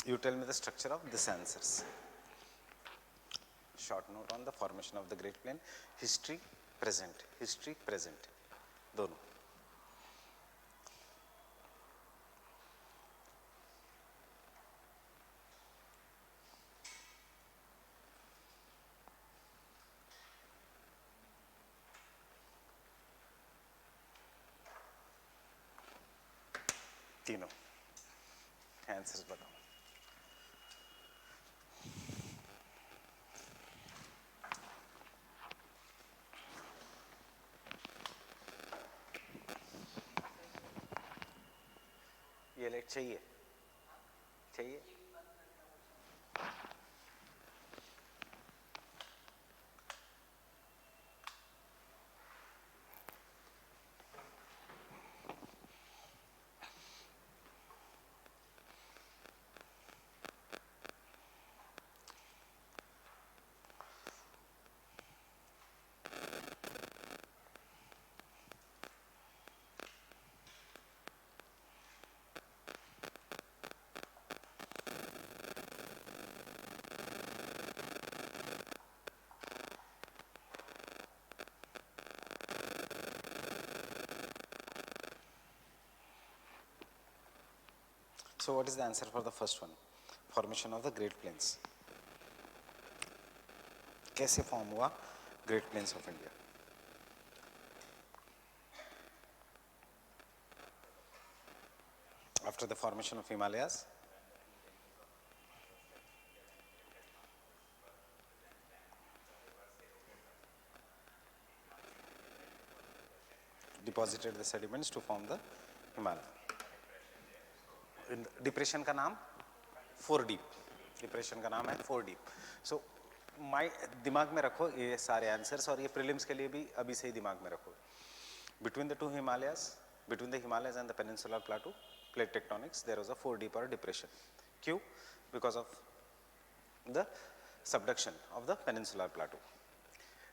You tell me the structure of these answers. Short note on the formation of the Great Plain. History, present. दोनों. तीनों answers बताओ. ये light चाहिए. So what is the answer for the first one? Formation of the Great Plains. कैसे form हुआ great plains of India? After the formation of Himalayas, deposited the sediments to form the Himalaya. Depression का नाम four deep. Depression का नाम है four deep. सो दिमाग में रखो ये सारे आंसर्स, और ये प्रीलिम्स के लिए भी अभी से ही दिमाग में रखो. Between the two Himalayas, between the Himalayas and the peninsular plateau plate tectonics, there was a fore deep or depression. क्यों? Because of the subduction of the peninsular plateau.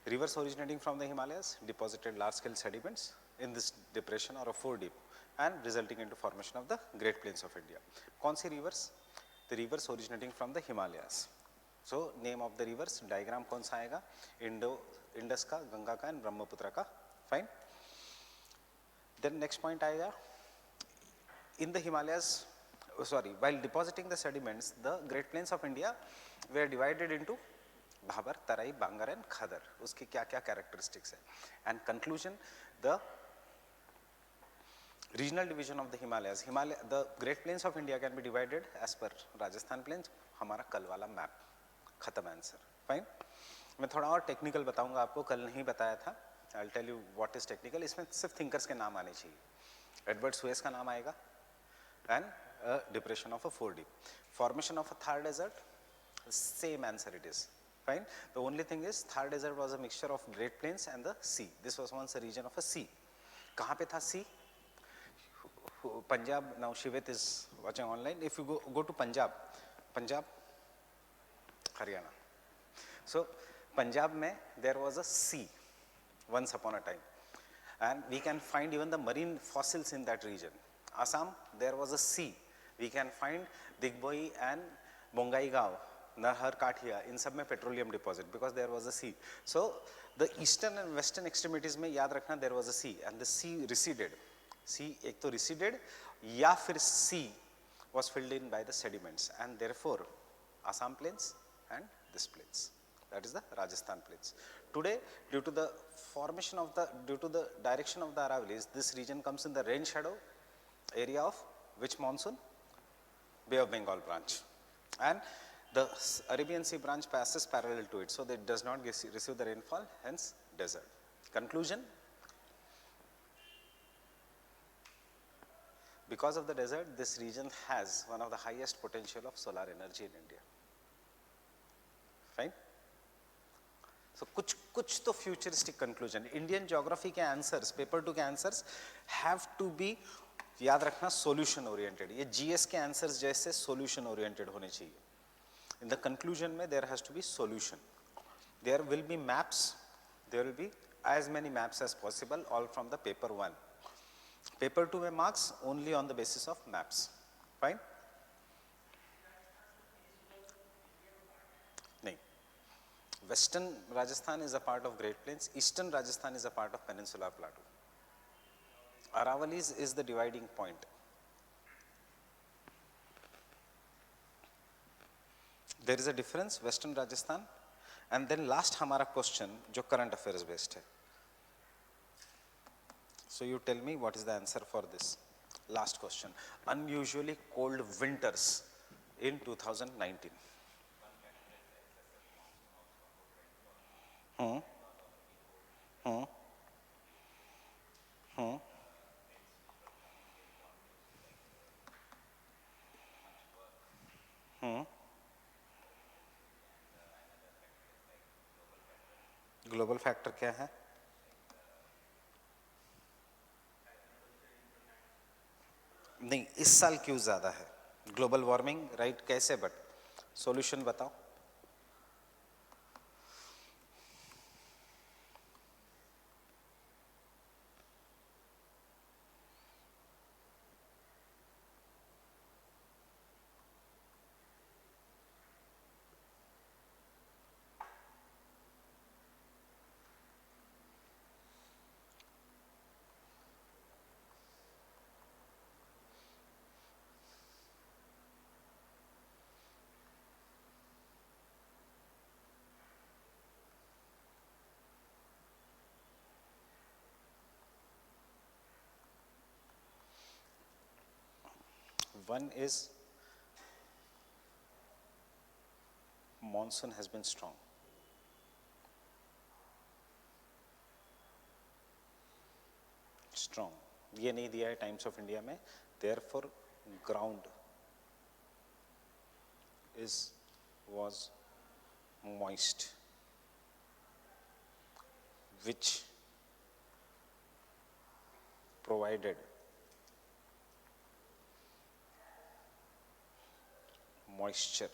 Rivers originating from the Himalayas deposited large scale sediments in this depression or a four deep and resulting into formation of the Great Plains of India. कौन सी rivers? The rivers originating from the Himalayas. So name of the rivers, diagram कौन सा आएगा? Indus का, गंगा का and Brahmaputra का. Fine. Then next point आएगा, in the Himalayas, while depositing the sediments, the Great Plains of India were divided into Bhabar, Tarai, Bangar and Khadar. उसकी क्या क्या characteristics है? And conclusion, the regional division of the Himalayas, the Great Plains of India can be divided as per Rajasthan Plains. हमारा कल वाला map. खत्म answer. Fine. मैं थोड़ा और टेक्निकल बताऊंगा आपको, कल नहीं बताया था. I will tell you what is technical. इसमें सिर्फ थिंकर्स के नाम आने चाहिए. एडवर्ड सुएस का नाम आएगा and depression of a fore deep. Formation of a Thar desert, same answer it is. Fine. The only thing is Thar desert was a mixture of Great Plains and the sea. This was once a region of a sea. कहाँ पे था sea? Punjab. Now Shivit is watching online. If you go to Punjab, Haryana. So Punjab में there was a sea once upon a time, and we can find even the marine fossils in that region. Assam, there was a sea. We can find Digboi and Bongaigaon, Narhar, Kathia, in सब में petroleum deposit because there was a sea. So the eastern and western extremities में याद रखना there was a sea, and the sea receded. Sea एक तो receded या फिर sea was filled in by the sediments, and therefore Assam plains and this plains. That is the Rajasthan plains. Today, due to the direction of the Aravallis, this region comes in the rain shadow area of which monsoon? Bay of Bengal branch. And the Arabian Sea branch passes parallel to it, so that it does not receive the rainfall, hence desert. Conclusion? Because of the desert, this region has one of the highest potential of solar energy in India. Fine? So कुछ तो futuristic conclusion. Indian geography के answers, paper 2 के answers have to be, याद रखना, solution oriented. ये GS के answers जैसे solution oriented होने चाहिए. In the conclusion में there has to be solution. There will be maps. There will be as many maps as possible, all from the paper 1. Paper 2 में marks only on the basis of maps. Fine? Western Rajasthan is a part of Great Plains. Eastern Rajasthan is a part of Peninsular Plateau. Aravalli is the dividing point. There is a difference, Western Rajasthan. And then last हमारा question जो current affairs based है. So you tell me what is the answer for this. Last question. Unusually cold winters in 2019. Hmm. Hmm. Hmm. Hmm. Global factor क्या है? नहीं, इस साल क्यों ज्यादा है? Global warming, right? कैसे? बट सॉल्यूशन बताओ. One is monsoon has been strong. Strong. ये नहीं दिया है टाइम्स ऑफ इंडिया में. Therefore, ground was moist, which provided moisture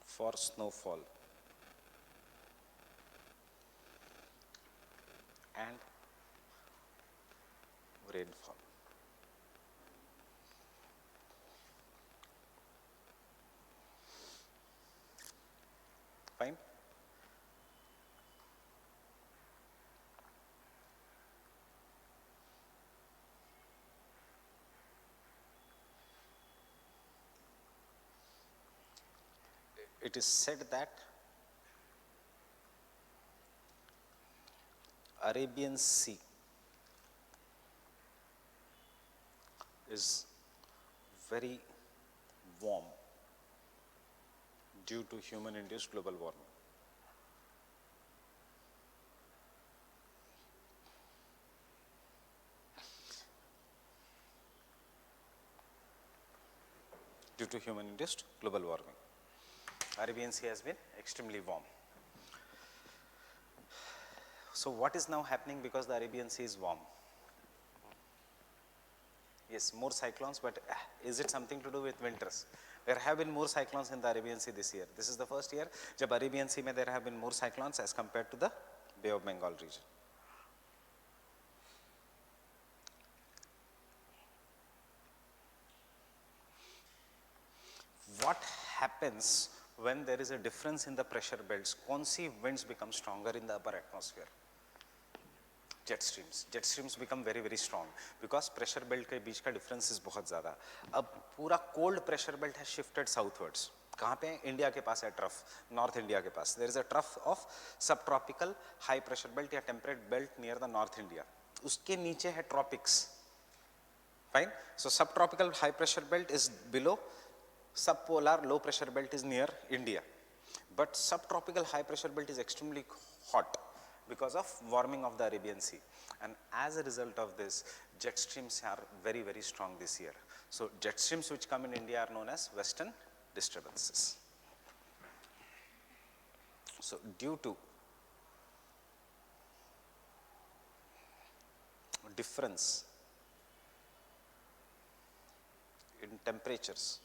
for snowfall and rainfall. Fine. It is said that Arabian Sea is very warm due to human-induced global warming. Due to human-induced global warming, Arabian Sea has been extremely warm. So what is now happening because the Arabian Sea is warm? Yes, more cyclones, but is it something to do with winters? There have been more cyclones in the Arabian Sea this year. This is the first year जब Arabian Sea में there have been more cyclones as compared to the Bay of Bengal region. What happens when there is a difference in the pressure belts? कौन सी winds become stronger in the upper atmosphere? Jet streams become very very strong because pressure belt के बीच का difference is बहुत ज़्यादा. अब पूरा cold pressure belt has shifted southwards. कहाँ पे? India के पास है trough, नॉर्थ इंडिया के पास. There is a trough of subtropical high pressure belt या temperate belt near the north India. उसके नीचे है tropics. Fine. So subtropical high pressure belt is below, subpolar low pressure belt is near India. But subtropical high pressure belt is extremely hot because of warming of the Arabian Sea, and as a result of this, jet streams are very very strong this year. So jet streams which come in India are known as western disturbances. So due to difference in temperatures,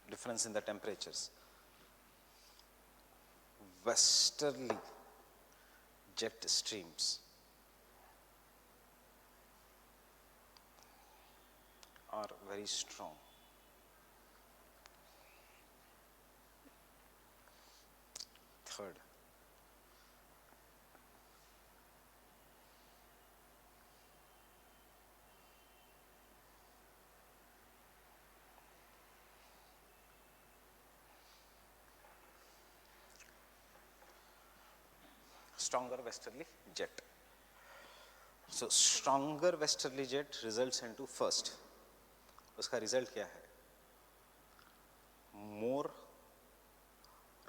difference in the temperatures, westerly jet streams are very strong. Third, stronger westerly jet. So stronger westerly jet results into first, उसका result क्या है? More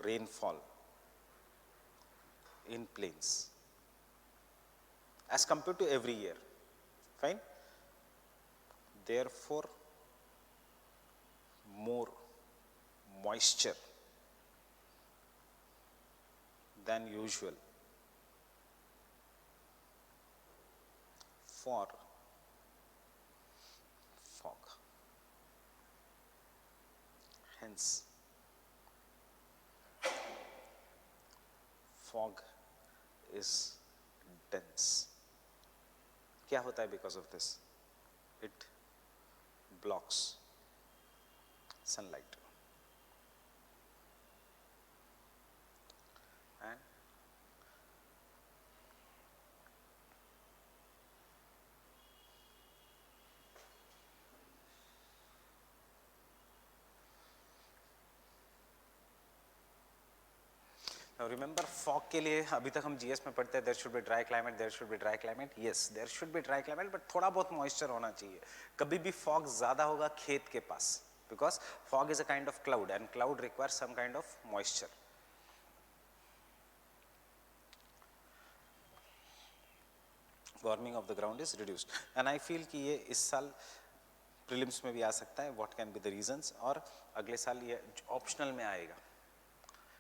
rainfall in plains as compared to every year. Fine. Therefore, more moisture than usual for fog. Hence, fog is dense. क्या होता है because of this? It blocks sunlight. And now remember, fog के लिए अभी तक हम GS में पढ़ते हैं there should be dry climate, there should be dry climate. Yes, there should be dry climate, but थोड़ा बहुत moisture होना चाहिए. कभी भी fog ज़्यादा होगा खेत के पास, because fog is a kind of cloud and cloud requires some kind of moisture. Warming of the ground is reduced, and I feel कि ये इस साल prelims में भी आ सकता है. What can be the reasons? और अगले साल ये optional में आएगा,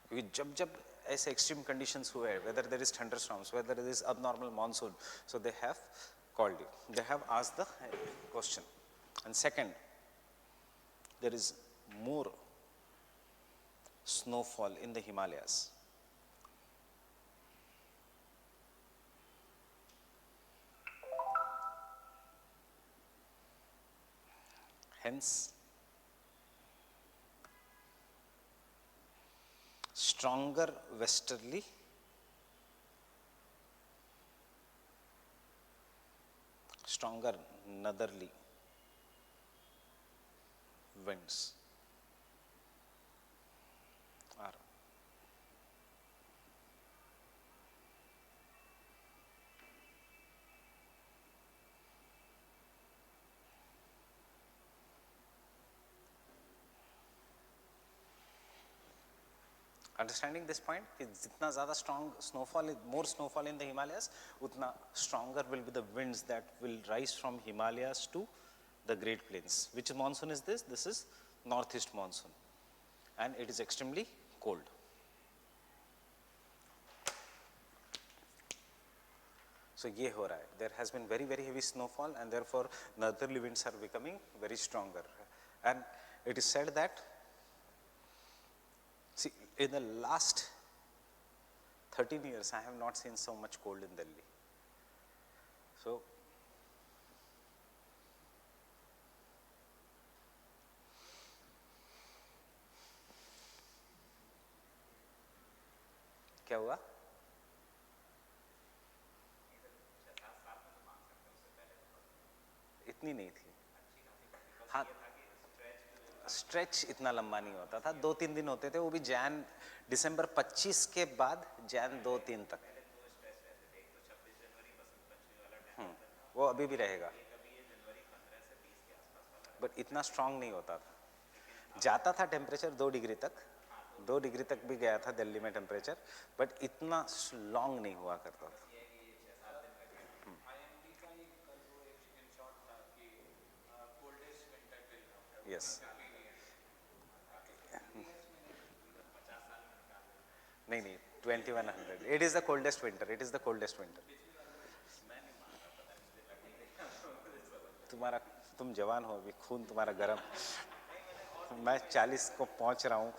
क्योंकि जब जब ऐसे extreme conditions हुए, whether there is thunderstorms, whether there is abnormal monsoon, so they have called you, they have asked the question. And second, there is more snowfall in the Himalayas. Hence, stronger westerly stronger northerly winds are understanding this point कि जितना ज़्यादा strong snowfall, more snowfall in the Himalayas, उतना stronger will be the winds that will rise from Himalayas to the Great Plains. Which monsoon is this? This is northeast monsoon, and it is extremely cold. So ये हो रहा है. There has been very very heavy snowfall, and therefore northerly winds are becoming very stronger. And it is said that, see, in the last 13 years, I have not seen so much cold in Delhi. So, क्या हुआ? इतनी नहीं थी. हाँ, stretch इतना लंबा नहीं होता था, 2-3 दिन होते थे, वो भी दिसंबर 25 के बाद जैन 2-3 तक. वो अभी भी रहेगा, बट इतना स्ट्रांग नहीं होता था. जाता था टेम्परेचर 2 डिग्री तक, 2 डिग्री तक भी गया था दिल्ली में टेम्परेचर, बट इतना लॉन्ग नहीं हुआ करता था. यस. नहीं, 2100. It is the coldest winter, it is the coldest winter. तुम जवान हो, अभी खून तुम्हारा गर्म. मैं 40 को पहुंच रहा हूँ.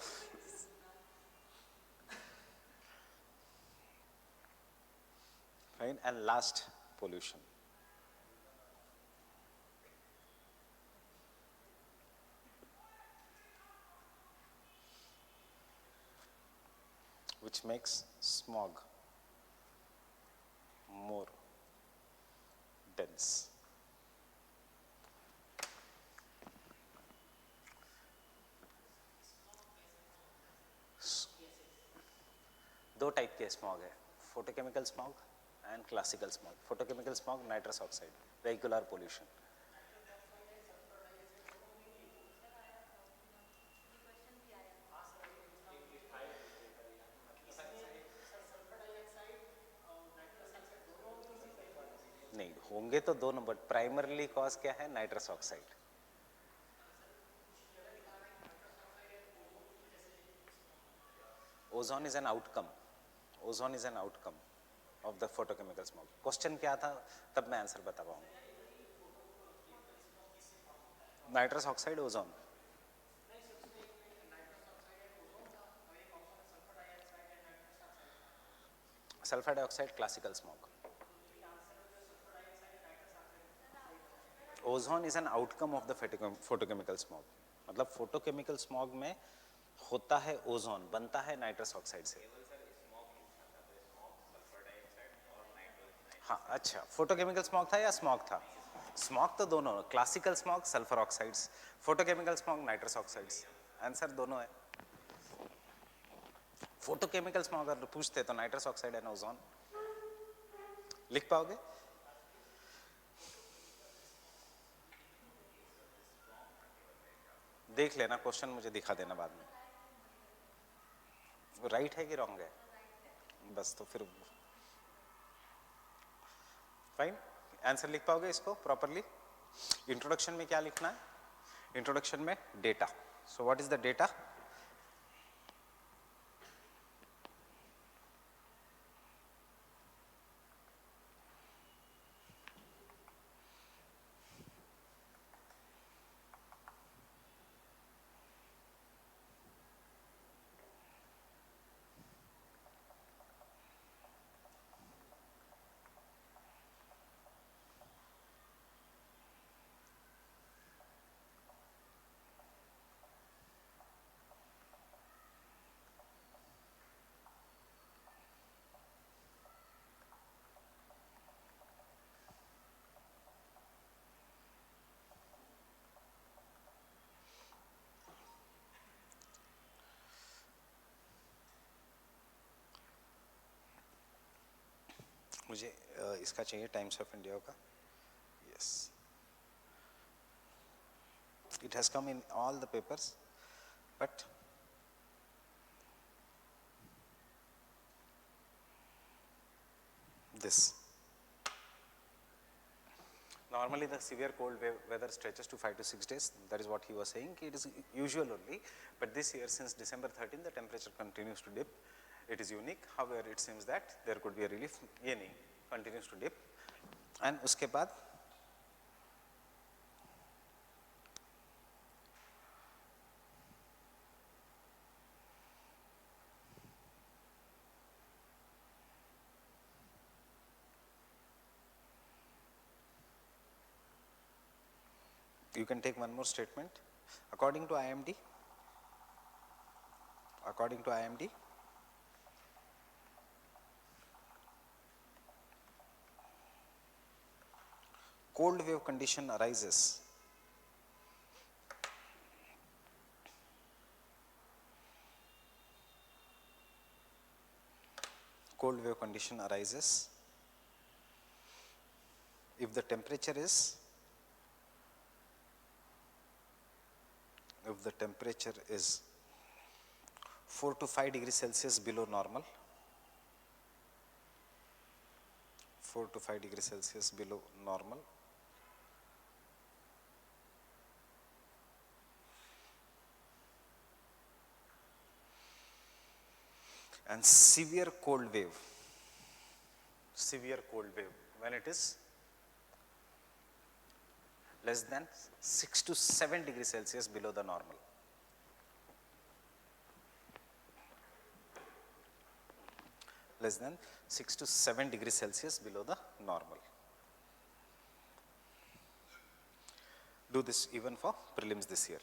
Fine. And last, pollution. Which makes smog more dense. दो टाइप के स्मॉग है, photochemical smog and classical smog. Photochemical smog nitrous oxide, vehicular pollution. नहीं होंगे तो दोनों, बट प्राइमरली कॉज क्या है? Nitrous oxide. Ozone is an outcome. Ozone is an outcome of the photochemical smog. Question क्या था तब मैं आंसर बता पाऊंगा. Nitrous oxide, ozone. Sulphur dioxide classical smog. Ozone is an outcome of the photochemical smog. मतलब photochemical smog में होता है ओजोन, बनता है नाइट्रस ऑक्साइड से. हाँ अच्छा, फोटोकेमिकल स्मॉग था या स्मॉग था? स्मॉग तो दोनों, classical smog sulphur oxides, photochemical smog nitrous oxides. Answer दोनों है. फोटोकेमिकल स्मॉग अगर पूछते तो नाइट्रस ऑक्साइड एंड ओजोन. लिख पाओगे? देख लेना क्वेश्चन, मुझे दिखा देना बाद में. राइट है कि रॉन्ग है? बस तो फिर फाइन. आंसर लिख पाओगे इसको प्रॉपरली? इंट्रोडक्शन में क्या लिखना है? इंट्रोडक्शन में data. So what is the data? मुझे इसका चाहिए, टाइम्स ऑफ इंडिया का. Yes, it has come in all the papers, but this. Normally the severe cold weather stretches to 5 to 6 days. That is what he was saying. It is usual only, but this year since December 13 the temperature continues to dip. It is unique. However, it seems that there could be a relief. ये नहीं, continues to dip. And उसके बाद you can take one more statement. According to IMD, cold wave condition arises if the temperature is 4 to 5 degrees Celsius below normal. 4 to 5 degrees Celsius below normal. And severe cold wave when it is less than 6 to 7 degrees Celsius below the normal. less than 6 to 7 degrees Celsius below the normal. Do this even for prelims this year.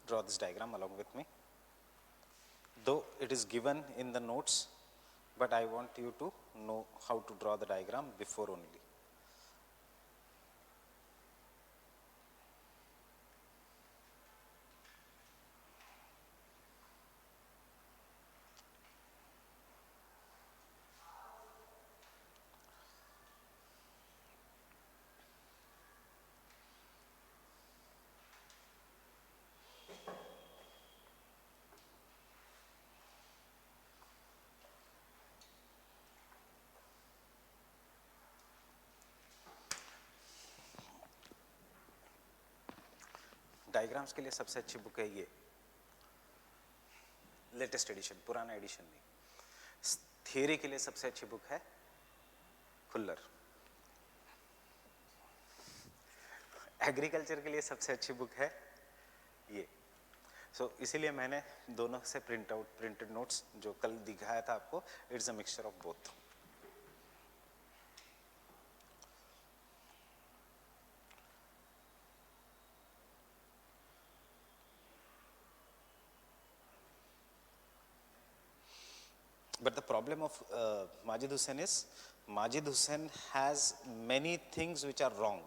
Draw this diagram along with me. Though it is given in the notes, but I want you to know how to draw the diagram before only. Diagrams के लिए सबसे अच्छी book है ये, latest edition, पुराना addition नहीं। Theory के लिए सबसे अच्छी बुक है खुल्लर। एग्रीकल्चर के लिए सबसे अच्छी बुक है ये। इसीलिए मैंने दोनों से प्रिंटेड नोट्स जो कल दिखाया था आपको, it's a mixture of both. But the problem of Majid Hussain is, Majid Hussain has many things which are wrong.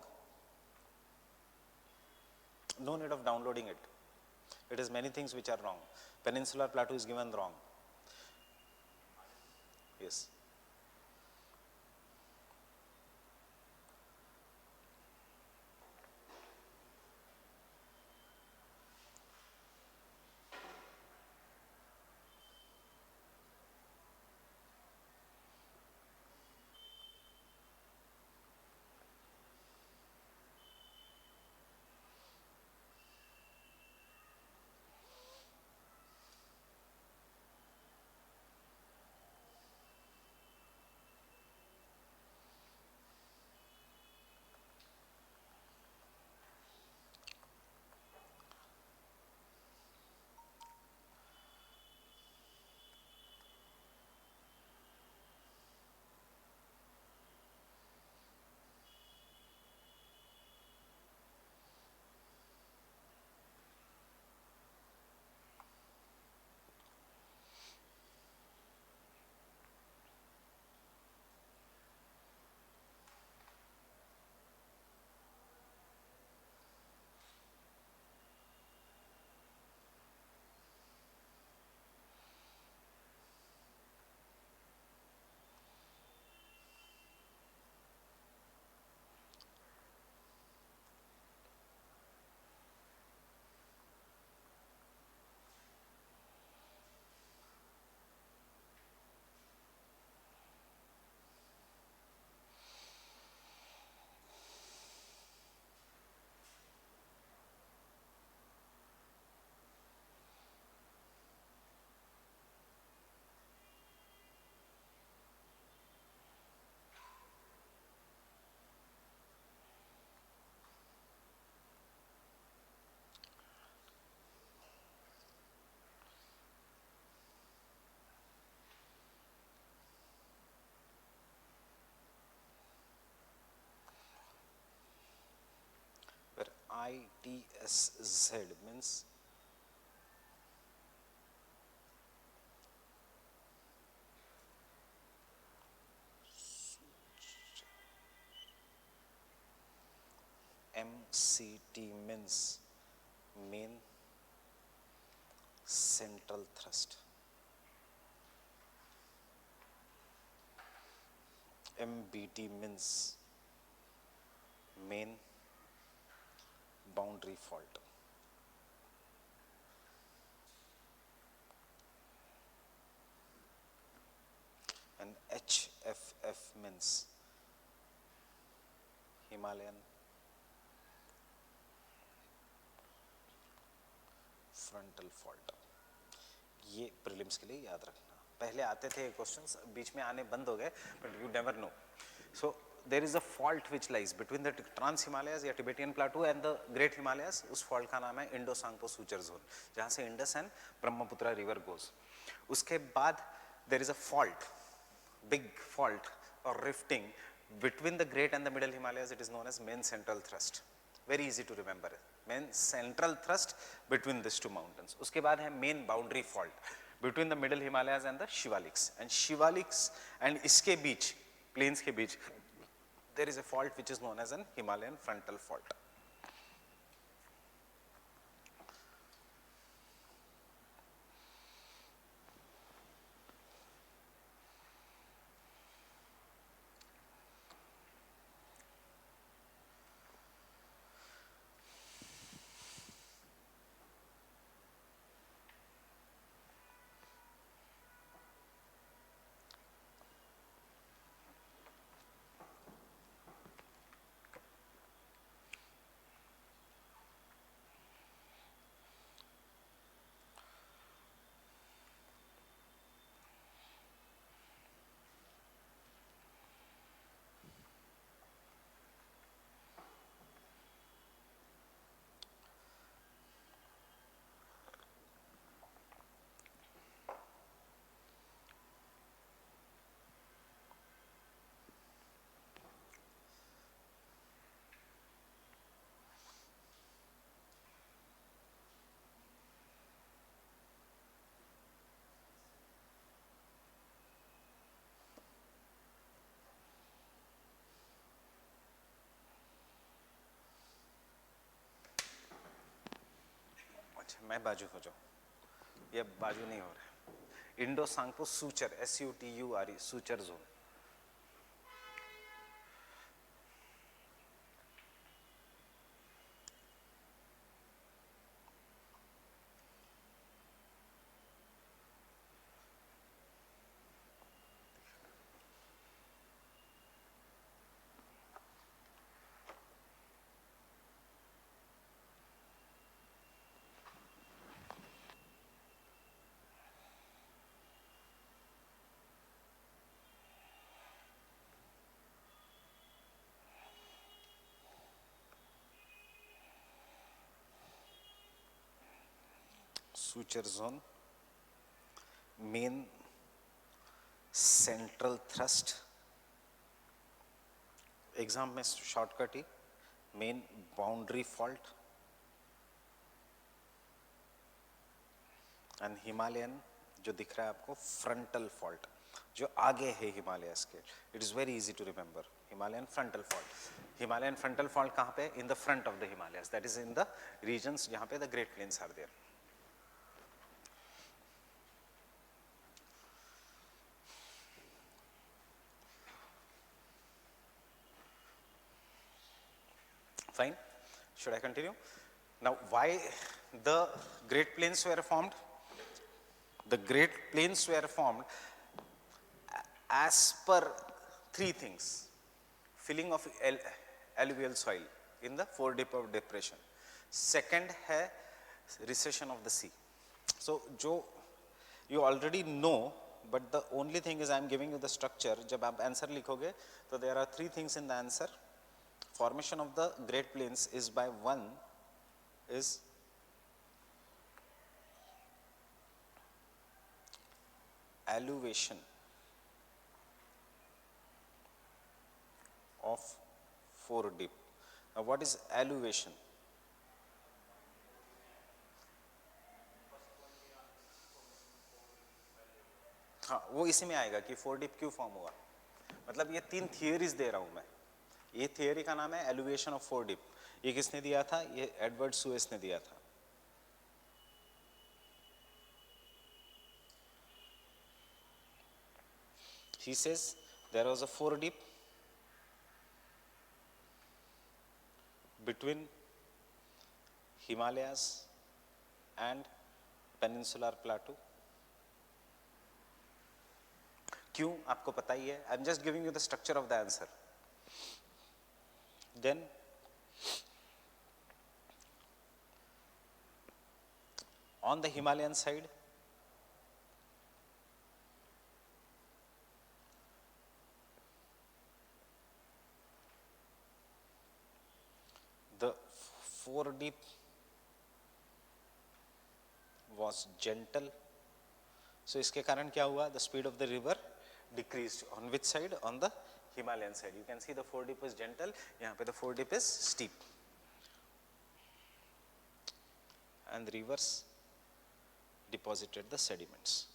No need of downloading it. It is many things which are wrong. Peninsular Plateau is given wrong. Yes. ITSZ means MCT means main central thrust. MBT means main boundary fault. And HFF means Himalayan frontal fault, ये prelims के लिए याद रखना। पहले आते थे questions, बीच में आने बंद हो गए, but you never know. So there is a fault which lies between the trans Himalayas या Tibetan plateau and the great Himalayas. उस फॉल्ट का नाम है इंडो सांगपो सूचर जोन, जहाँ से Indus and Brahmaputra river goes. उसके बाद there is a fault, big fault or rifting between the great and the middle Himalayas. It is known as main central thrust. Very easy to remember. Main central thrust between these two mountains. उसके बाद है main boundary fault between the middle Himalayas and the Shivaliks. And Shivaliks and इसके बीच, plains के बीच, there is a fault which is known as an Himalayan frontal fault. मैं बाजू हो जाऊं, ये बाजू नहीं हो रहा है। Indo Tsangpo suture, SUTURE, suture zone. Suture zone, main central thrust, exam में शॉर्टकट ही, main boundary fault and Himalayan जो दिख रहा है आपको फ्रंटल फॉल्ट, जो आगे है हिमालयस के। It is very easy to remember, Himalayan frontal fault. Himalayan frontal fault कहाँ पे? In the front of the Himalayas, that is in the regions जहाँ पे the great plains are there. Fine. Should I continue? Now, why the Great Plains were formed? The Great Plains were formed as per three things: filling of alluvial soil in the four-dip of depression. Second है recession of the sea. So, जो you already know, but the only thing is I am giving you the structure. जब आप answer लिखोगे, तो there are three things in the answer. Formation of the Great Plains is by one is alluvation of four dip. Now what is alluvation? हाँ, वो इसी में आएगा कि फोर डिप क्यों फॉर्म हुआ। मतलब ये तीन थियरीज दे रहा हूं मैं। ये थियरी का नाम है एलुवेशन ऑफ फोर डिप। ये किसने दिया था? ये एडवर्ड सुएस ने दिया था। He says there was a four dip between Himalayas and peninsular plateau. क्यों? आपको पता ही है। I am just giving you the structure of the answer. Then On the Himalayan side, the four deep was gentle. So इसके कारण क्या हुआ? The speed of the river decreased. On which side? On the Himalayan side. You can see the four deep is gentle. यहाँ पे the four deep is steep. And the rivers deposited the sediments.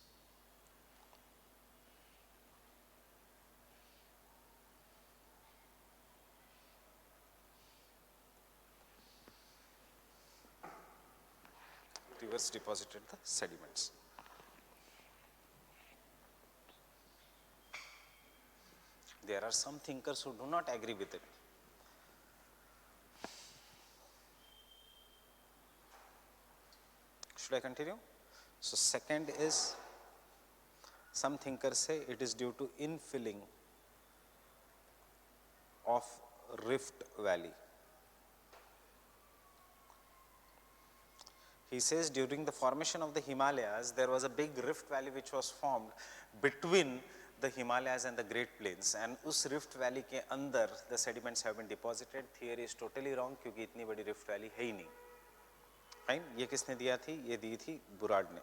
Rivers deposited the sediments. There are some thinkers who do not agree with it. Should I continue? So second is, some thinkers say it is due to infilling of Rift Valley. He says during the formation of the Himalayas, there was a big rift valley which was formed between the Himalayas and the Great Plains, and उस rift valley के अंदर the sediments have been deposited. Theory is totally wrong क्योंकि इतनी बड़ी rift valley है ही नहीं. Fine? ये किसने दिया थी? ये दी थी बुराड ने.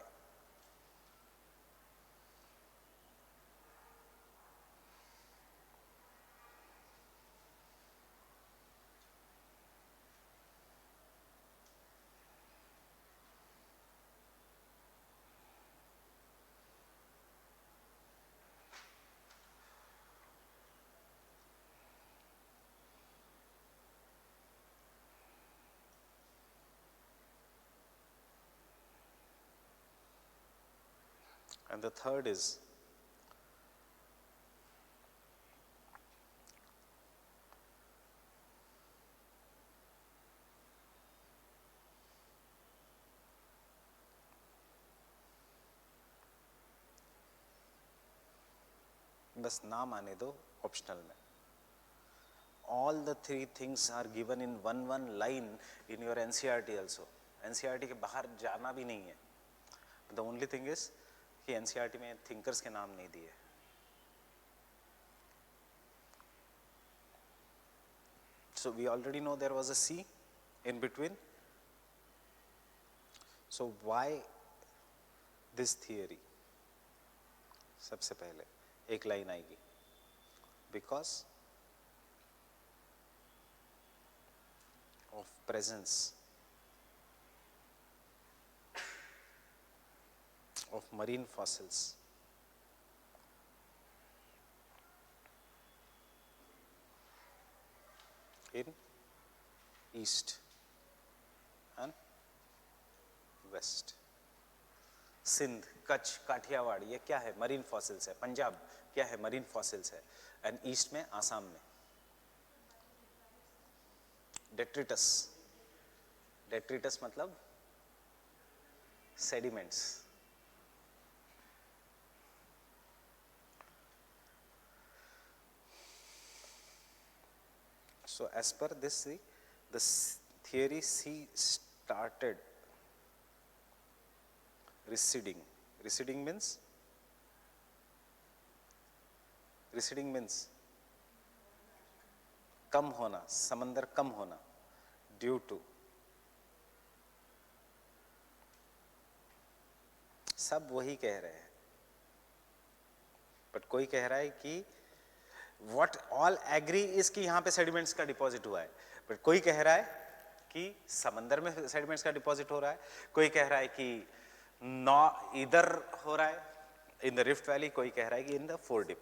And the third is, बस नाम आने दो ऑप्शनल में. All the three things are given in one line in your NCERT also. NCERT के बाहर जाना भी नहीं है. The only thing is कि NCERT में thinkers के नाम नहीं दिए. So we already know there was a sea in between. So why this theory? सबसे पहले एक लाइन आएगी. Because of presence of marine fossils in east and west. Sindh, Kutch, Kathiawar, ये क्या है? मरीन फॉसिल्स है. पंजाब क्या है? मरीन फॉसिल्स है. एंड ईस्ट में आसाम में डेट्रिटस. डेट्रिटस मतलब sediments. So as per this, the theory C started receding. Receding means कम होना, समंदर कम होना, ड्यू टू. सब वही कह रहे हैं, बट कोई कह रहा है कि व्हाट ऑल एग्री इज कि यहाँ पे सेडिमेंट्स का डिपॉजिट हुआ है, बट कोई कह रहा है कि समंदर में सेडिमेंट्स का डिपॉजिट हो रहा है. कोई कह रहा है कि नॉ इधर हो रहा है इन द रिफ्ट वैली. कोई कह रहा है कि in the fore deep.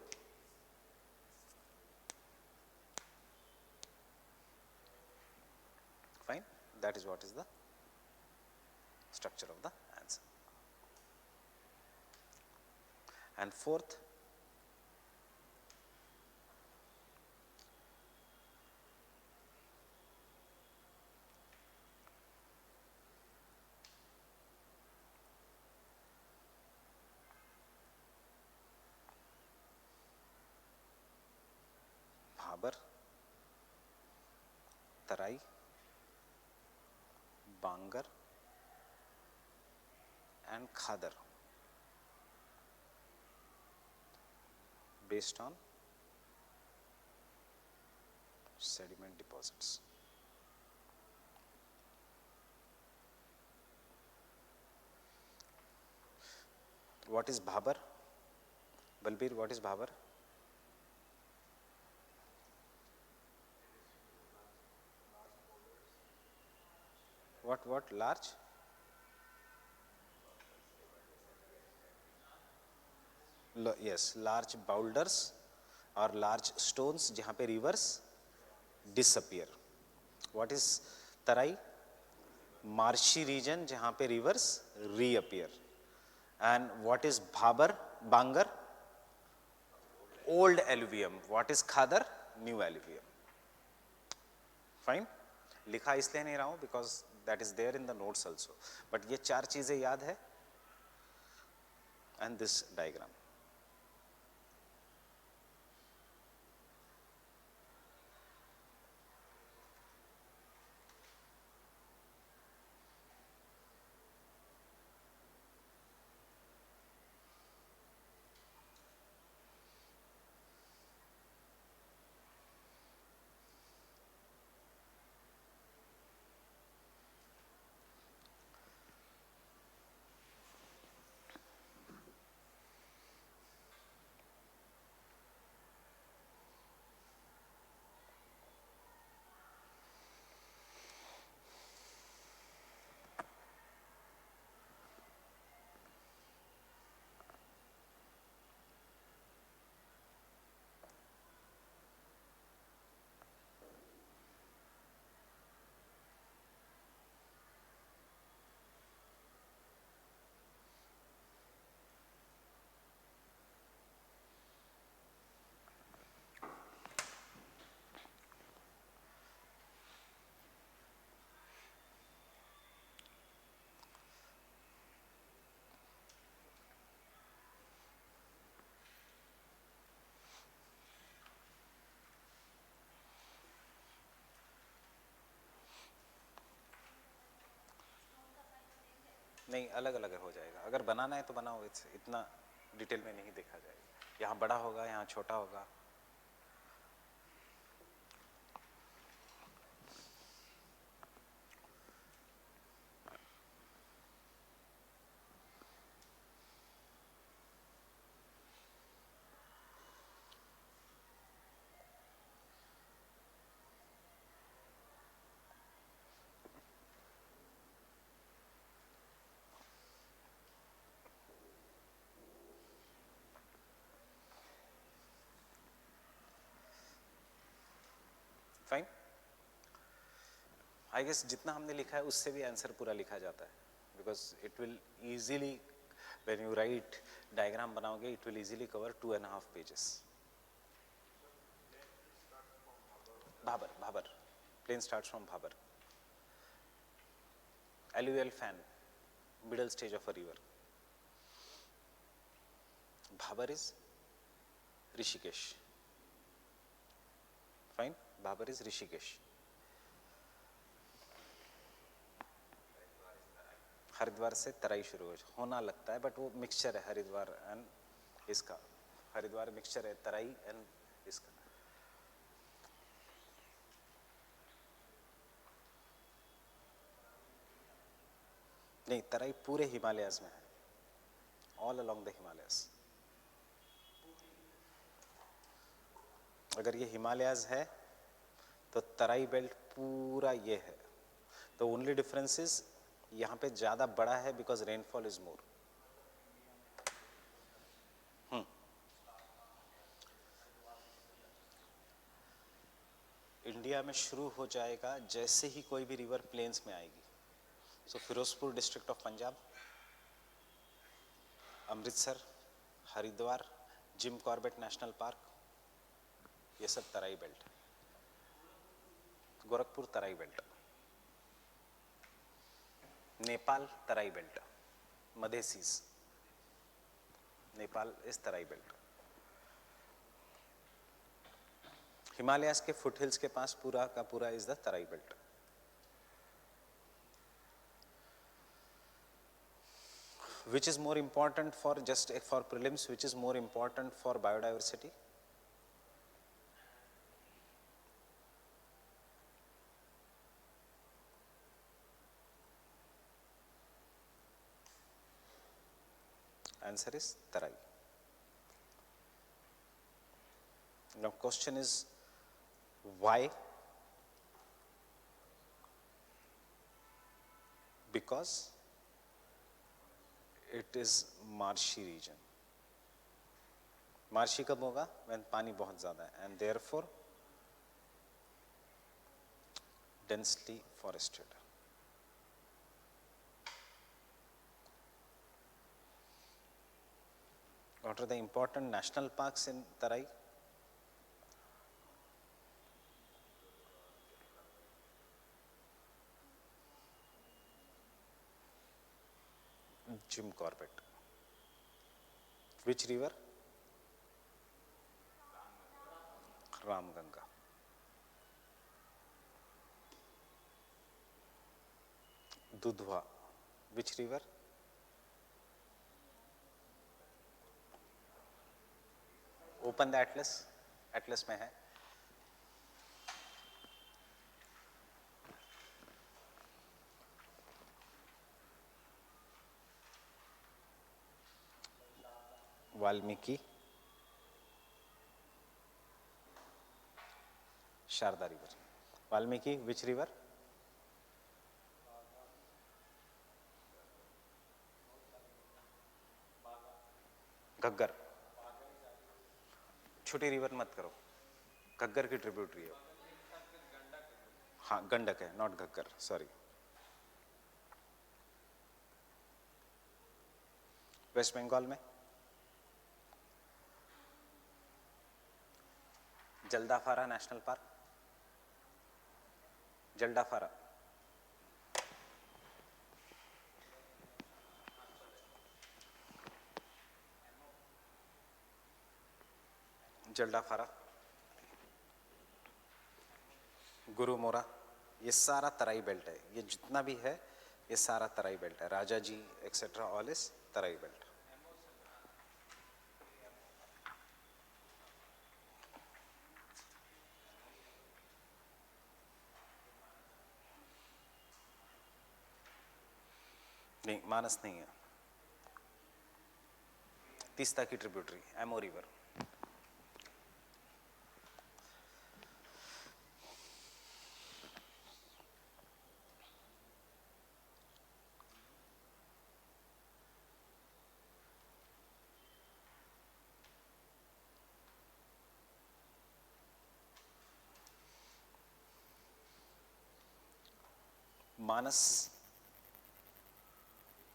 Fine, that is what is the structure of the answer. And fourth, Bhabar, Terai, Bangar and Khadar based on sediment deposits. What is Bhabar? Balbir, what is Bhabar? What? Large? Yes, large boulders or large stones जहाँ पे rivers disappear. What is Tarai? Marshy region जहाँ पे rivers reappear. And what is Bhabar? Bangar? Old alluvium. What is Khadar? New alluvium. Fine? लिखा इसलिए नहीं रहा हूँ because that is there in the notes also. But ये चार चीजें याद है and this diagram. नहीं, अलग अलग हो जाएगा. अगर बनाना है तो बनाओ. इतना डिटेल में नहीं देखा जाएगा. यहाँ बड़ा होगा, यहाँ छोटा होगा. फाइन. आई गेस जितना हमने लिखा है उससे भी आंसर पूरा लिखा जाता है. Because it will easily when you write diagram बनाओगे it will easily cover 2.5 pages. Bhabar plain starts from Bhabar. alluvial fan, middle stage of a river. Bhabar is Rishikesh. Fine. Bhabar is Rishikesh. Haridwar से तराई शुरू होना लगता है, बट वो mixture है Haridwar and इसका. Haridwar mixture है तराई एंड इसका. नहीं, तराई पूरे हिमालयाज में है, ऑल अलोंग द हिमालयाज. अगर ये हिमालयाज है तो तराई बेल्ट पूरा ये है. द ओनली डिफरेंस इज यहाँ पे ज्यादा बड़ा है because rainfall is more. India में शुरू हो जाएगा जैसे ही कोई भी रिवर प्लेन्स में आएगी. So Firozpur district of Punjab, Amritsar, Haridwar, Jim Corbett national park, ये सब Terai belt. Gorakhpur Terai belt. Nepal Terai belt. Madhesis, Nepal is Terai belt. Himalayas के फुटहिल्स के पास पूरा का पूरा is the Terai belt. which is more important for just for prelims, which is more important for biodiversity? Answer is Tarai. Now question is why? Because it is marshy region. Marshy कब होगा? when पानी बहुत ज़्यादा है, and therefore densely forested. What are the important national parks in Tarai? Jim Corbett. Which river? Ramganga. Dudhwa. Which river? Open the atlas. Atlas में है. Valmiki, Sharda river. Valmiki, which river? Ghaggar. छोटी river मत करो, घग्गर की ट्रिब्यूटरी है. हाँ गंडक है, not Ghaggar, sorry. West Bengal में जल्दाफारा नेशनल पार्क. जल्दाफारा. जल्दाफारा, गुरुमोरा, ये सारा तराई बेल्ट है. ये जितना भी है ये सारा तराई बेल्ट है. Rajaji etcetera all is Terai belt. नहीं, मानस नहीं है. तीस्ता की tributary Amo river. Manas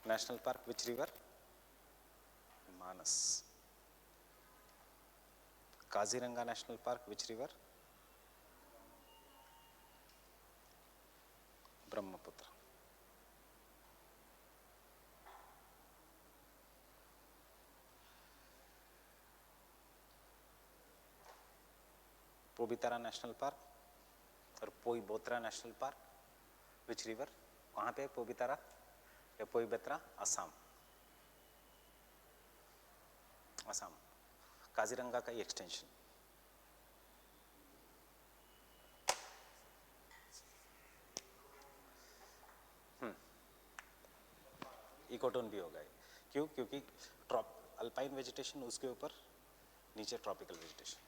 national park, which river? Manas. Kaziranga national park, which river? Brahmaputra. Pobitora national park और Pobitora national park, which river? कहाँ पे है पोबितारा या पोईबेत्रा? असम. असम. काजीरंगा का ही एक्सटेंशन. इकोटोन भी होगा. क्यों? क्योंकि अल्पाइन वेजिटेशन उसके ऊपर, नीचे tropical vegetation.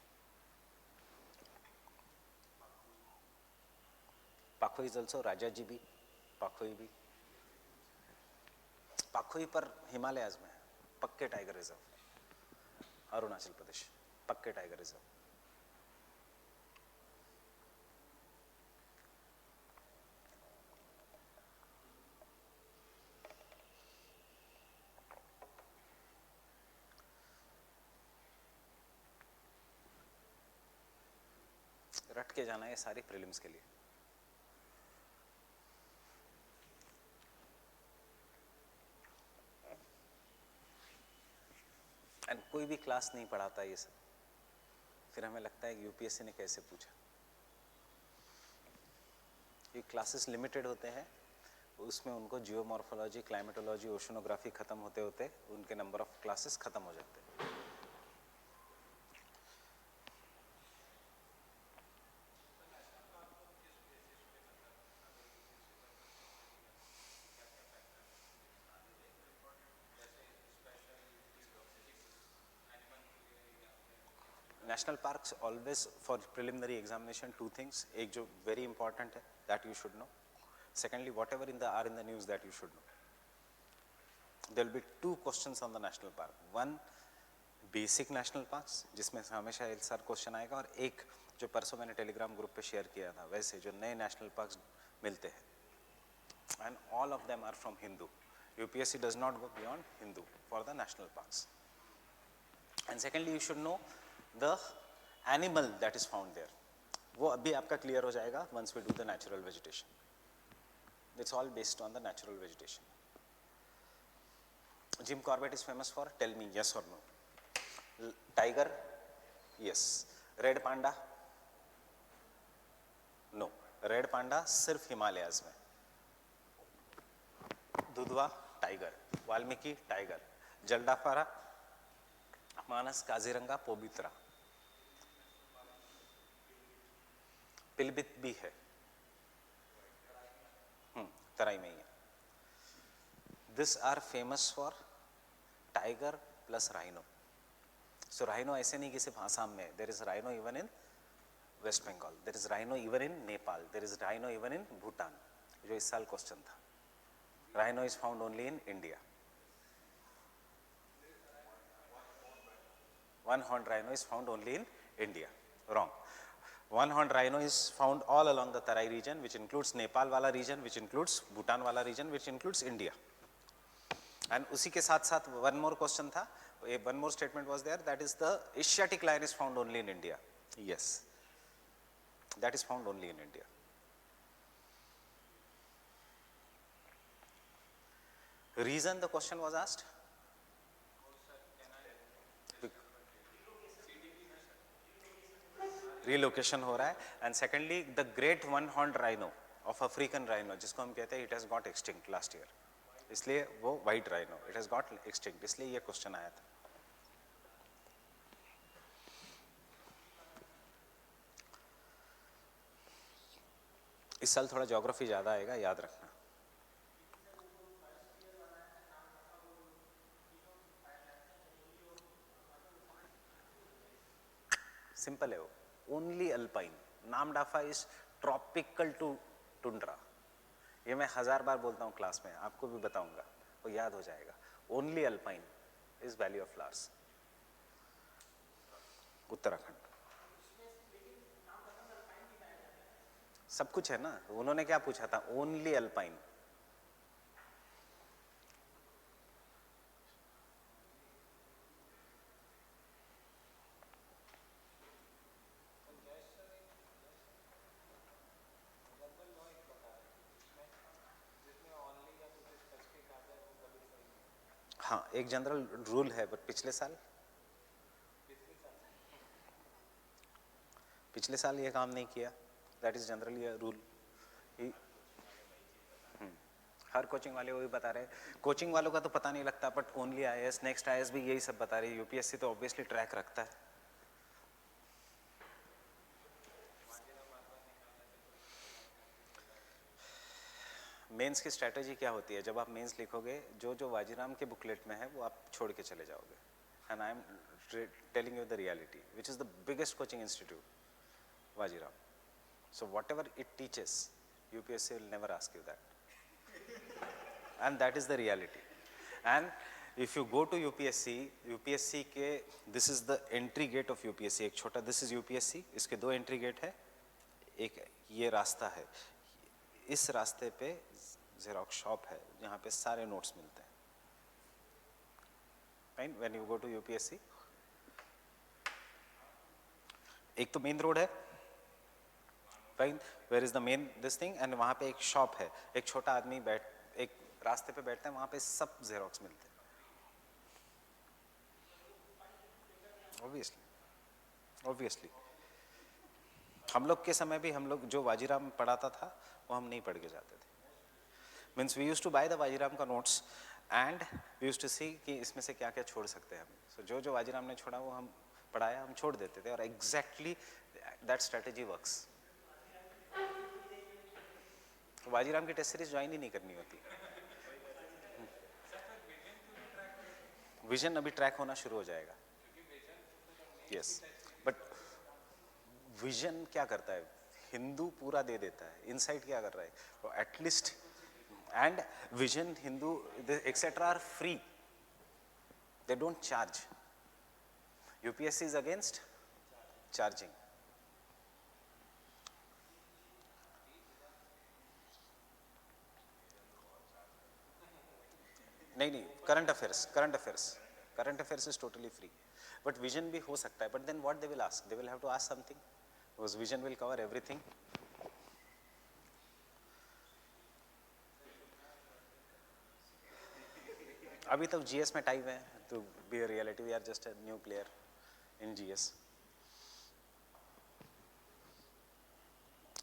Pakhui is also, Rajaji भी, पाखोई भी. पाखोई पर हिमालयाज में पक्के टाइगर रिजर्व. अरुणाचल प्रदेश पक्के टाइगर रिजर्व. रट के जाना है सारी प्रीलिम्स के लिए. एंड कोई भी क्लास नहीं पढ़ाता ये सब. फिर हमें लगता है कि यूपीएससी ने कैसे पूछा. ये क्लासेस लिमिटेड होते हैं, उसमें उनको जियोमॉर्फोलॉजी, क्लाइमेटोलॉजी, ओशनोग्राफी खत्म होते होते उनके नंबर ऑफ क्लासेस खत्म हो जाते हैं। National parks always for preliminary examination two things, एक जो वेरी इंपॉर्टेंट है that you should know, secondly whatever are in the news that you should know. There will be two questions on the national park. One basic national parks जिसमें हमेशा एक sir question आएगा, और एक जो परसों मैंने टेलीग्राम ग्रुप पे शेयर किया था वैसे जो नए नेशनल पार्क्स मिलते हैं, and all of them are from Hindu. UPSC does not go beyond Hindu for the national parks. And secondly you should know the animal that is found there. वो अभी आपका क्लियर हो जाएगा once we do the natural vegetation. It's all based on the natural vegetation. Jim Corbett is famous for, tell me yes or no. Tiger, yes. Red panda, no. Red panda सिर्फ हिमालयाज में. Dudhwa tiger, Valmiki tiger, Jaldapara, मानस, काजीरंगा, पोबित्रा. पिलबित भी है, तराई में ही है. This are famous for tiger plus rhino. So rhino ऐसे नहीं कि सिर्फ आसाम में. There is rhino even in West Bengal. There is rhino even in Nepal. There is rhino even in Bhutan. जो इस साल क्वेश्चन था. Rhino is found only in India. One-horned rhino is found only in India. Wrong. One-horned rhino is found all along the Tarai region, which includes Nepal वाला region, which includes Bhutan वाला region, which includes India. And उसी के साथ साथ one more question था, one more statement was there, that is the Asiatic lion is found only in India. Yes, that is found only in India. Reason the question was asked? Relocation हो रहा है. And secondly, the great one-horned rhino of African rhino, जिसको हम कहते हैं, it has got extinct last year. इसलिए वो white rhino, it has got extinct, इसलिए ये क्वेश्चन आया था. इस साल थोड़ा ज्योग्राफी ज़्यादा आएगा, याद रखना. सिंपल है वो, only alpine. Namdapha is tropical to tundra. ये मैं 1000 बार बोलता हूँ क्लास में, आपको भी बताऊंगा, वो याद हो जाएगा. Only alpine is valley of flowers, Uttarakhand. सब कुछ है ना. उन्होंने क्या पूछा था? Only alpine. हाँ, एक जनरल रूल है, बट पिछले साल ये काम नहीं किया. That is generally a rule. Her coaching वाले वही बता रहे. कोचिंग वालों का तो पता नहीं लगता, but only IAS, next IAS भी यही सब बता रहे. यूपीएससी तो ऑब्वियसली ट्रैक रखता है. मेंस की स्ट्रैटेजी क्या होती है? जब आप मेंस लिखोगे, जो जो वाजीराम के बुकलेट में है वो आप छोड़ के चले जाओगे. And I am telling you the reality, which is the biggest coaching institute, Vajiram. So whatever it teaches, UPSC will never ask you that. And that is the reality. And if you go to UPSC के, this is the entry gate of UPSC. एक छोटा, this is UPSC, इसके 2 entry gate है. एक ये रास्ता है, इस रास्ते पे जेरोक्स शॉप है जहाँ पे सारे नोट्स मिलते हैं. Fine, when you go to UPSC, एक तो मेन रोड है, fine, where is the main this thing, and वहाँ पे एक शॉप है. एक छोटा आदमी एक रास्ते पे बैठता है, वहाँ पे सब जेरोक्स मिलते हैं. ऑब्वियसली हम लोग के समय भी, हम लोग जो वाजीराम पढ़ाता था वो हम नहीं पढ़ के जाते थे. Means we use to buy the Vajiram का notes and we use to see कि इसमें से क्या क्या छोड़ सकते हैं हम. सो जो जो वाजीराम ने छोड़ा वो हम पढ़ाया, हम छोड़ देते थे, और exactly that strategy works. Vajiram की टेस्ट सीरीज ज्वाइन ही नहीं करनी होती. विजन अभी ट्रैक होना शुरू हो जाएगा. यस, बट विजन क्या करता है? हिंदू पूरा दे देता है, इनसाइट क्या कर रहा है? तो at least, and Vision, Hindu etcetera are free, they don't charge. UPSC is against charging. नहीं नहीं, current affairs is totally free. But Vision भी हो सकता है, but then what they will ask? They will have to ask something, because Vision will cover everything. अभी तक GS में time है to be a reality. We are just a new player in GS.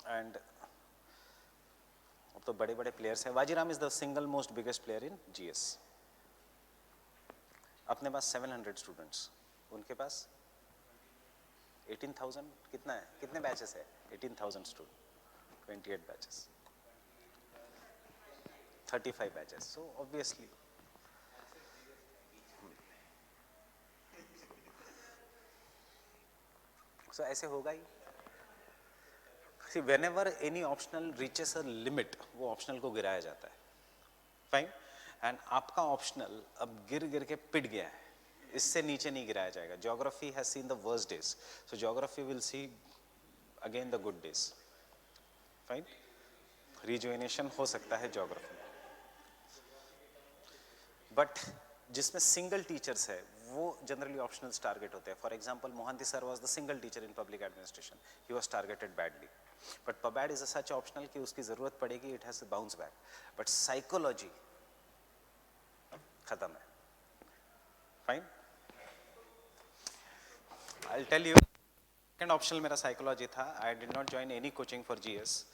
And अब तो बड़े बड़े players हैं. Vajiram is the single most biggest player in GS. अपने पास 700 स्टूडेंट्स, उनके पास 18,000. कितना है, कितने बैचेस है? 18,000 student, 28 batches, 35 batches. So obviously so ऐसे होगा ही. See, whenever any optional reaches a limit, वो ऑप्शनल को गिराया जाता है. फाइन. एंड आपका ऑप्शनल अब गिर गिर के पिट गया है, इससे नीचे नहीं गिराया जाएगा. Geography has seen the worst days, so geography will see again the good days. Fine. Rejuvenation हो सकता है ज्योग्राफी, बट जिसमें सिंगल टीचर्स है वो जनरली ऑप्शनल्स टारगेट होते हैं. For example, Mohanty sir was the single teacher in public administration. He was targeted badly. But PubAd is a such optional कि उसकी जरूरत पड़ेगी, it has to bounce back. But psychology खत्म है. Fine. I will tell you, second optional मेरा psychology था. I did not join any coaching for GS.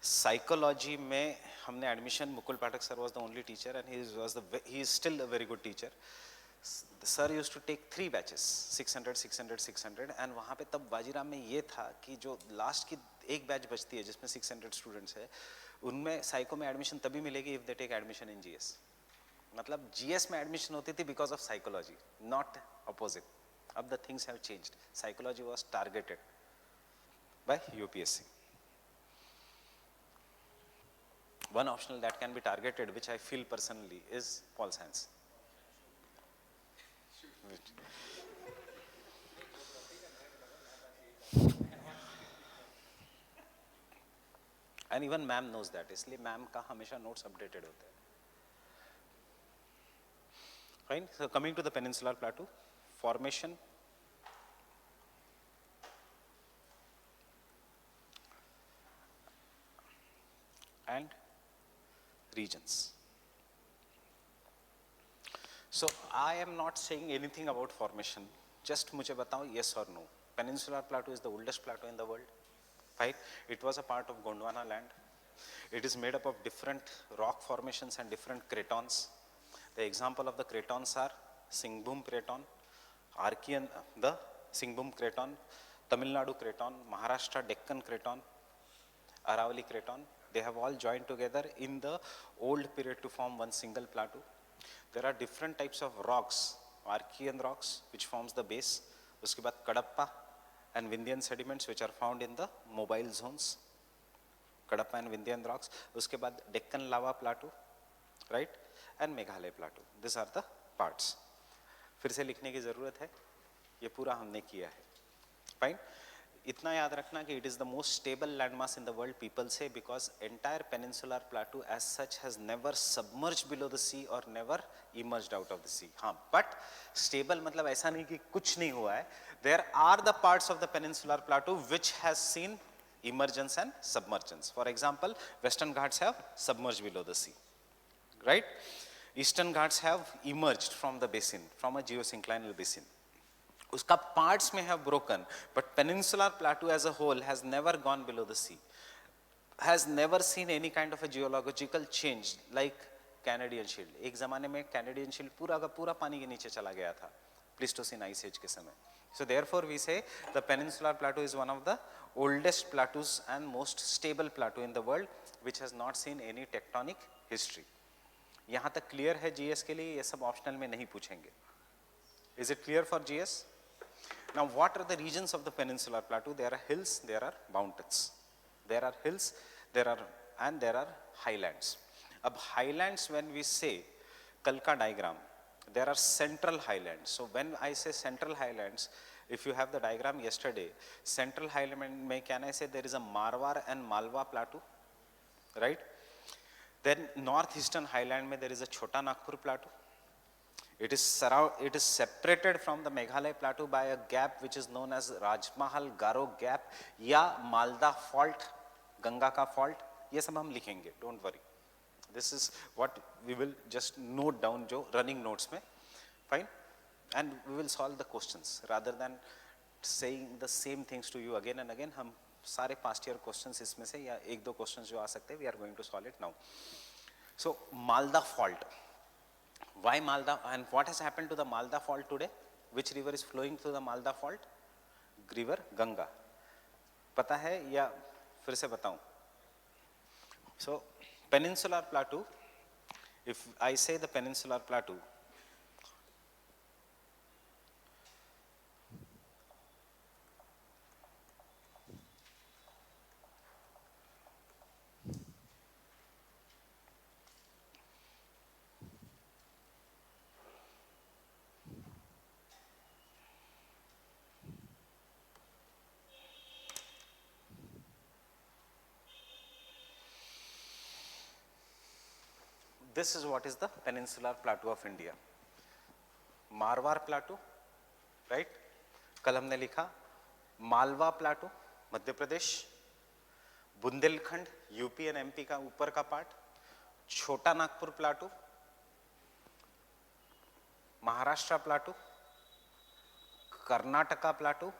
Psychology में हमने admission, Mukul Pathak sir was the only teacher and he is still a very good teacher. Sir used to take 3 batches, 600 600 600. And वहाँ पे तब वाजीराम में ये था कि जो लास्ट की एक बैच बचती है जिसमें 600 स्टूडेंट्स है, उनमें साइको में एडमिशन तभी मिलेगी if they take admission in GS. मतलब जीएस में एडमिशन होती थी because of psychology, not opposite. अब the things have changed. Psychology was targeted by UPSC. One optional that can be targeted, which I feel personally, is Pol Science. And even ma'am knows that, इसलिए ma'am का हमेशा notes updated होते हैं. Fine. So coming to the Peninsular Plateau, formation. And regions. So I am not saying anything about formation. Just मुझे बताओ yes or no. Peninsular Plateau is the oldest plateau in the world. Right? It was a part of Gondwana land. It is made up of different rock formations and different cratons. The example of the cratons are Singhbhum Craton, Archean, the Singhbhum Craton, Tamil Nadu Craton, Maharashtra Deccan Craton, Aravalli Craton. They have all joined together in the old period to form one single plateau. There are different types of rocks, Archean rocks, which forms the base. Uske baad Kadapa and Vindhyan sediments, which are found in the mobile zones. Kadapa and Vindhyan rocks. Uske baad Deccan lava plateau, right? And Meghalaya plateau. These are the parts. फिर से लिखने की जरूरत है, ये पूरा हमने किया है. Fine. इतना याद रखना कि it is the most stable landmass in the world, people say, because entire peninsular plateau as such has never submerged below the sea or never emerged out of the sea. हाँ, but stable मतलब ऐसा नहीं कि कुछ नहीं हुआ है. There are the parts of the peninsular plateau which has seen emergence and submergence. For example, Western Ghats have submerged below the sea, right? Eastern Ghats have emerged from the basin, from a geosynclinal basin. उसका parts may have broken, but peninsular plateau as a whole has never gone below the sea. has never seen any kind of a geological change like Canadian shield. एक ज़माने में Canadian shield पूरा का पूरा पानी के नीचे चला गया था प्लीस्टोसिन आइस एज के समय. So therefore we say the peninsular plateau is one of the oldest plateaus and most stable plateau in the world which has not seen any tectonic history. यहाँ तक क्लियर है GS के लिए, ये सब optional में नहीं पूछेंगे. Is it clear for GS? Now what are the regions of the peninsular plateau? There are hills, there are mountains. There are hills, there are highlands. अब highlands, when we say कल का diagram, there are central highlands. So when I say central highlands, if you have the diagram yesterday, central highland में can I say there is a Marwar and Malwa plateau, right? Then northeastern highland में there is a Chota Nagpur plateau. It is separated from the Meghalaya plateau by a gap which is known as Rajmahal Garo gap या Malda fault, Ganga का fault. ये सब हम लिखेंगे, don't worry. This is what we will just note down जो running notes में, fine, and we will solve the questions rather than saying the same things to you again and again. हम सारे past year questions इसमें से या एक दो questions जो आ सकते हैं, we are going to solve it now. So Malda fault. Why Malda, and what has happened to the Malda fault today? Which river is flowing through the Malda fault? River Ganga. पता है या फिर से बताऊं? So peninsular plateau, if I say the peninsular plateau, this is what is the peninsular plateau of India. Marwar plateau, right? कल हमने लिखा Malwa Plato Madhya Pradesh, Bundelkhand UP and MP का ऊपर का पार्ट, छोटा Nagpur Plato, Maharashtra Plato, Karnataka Plato,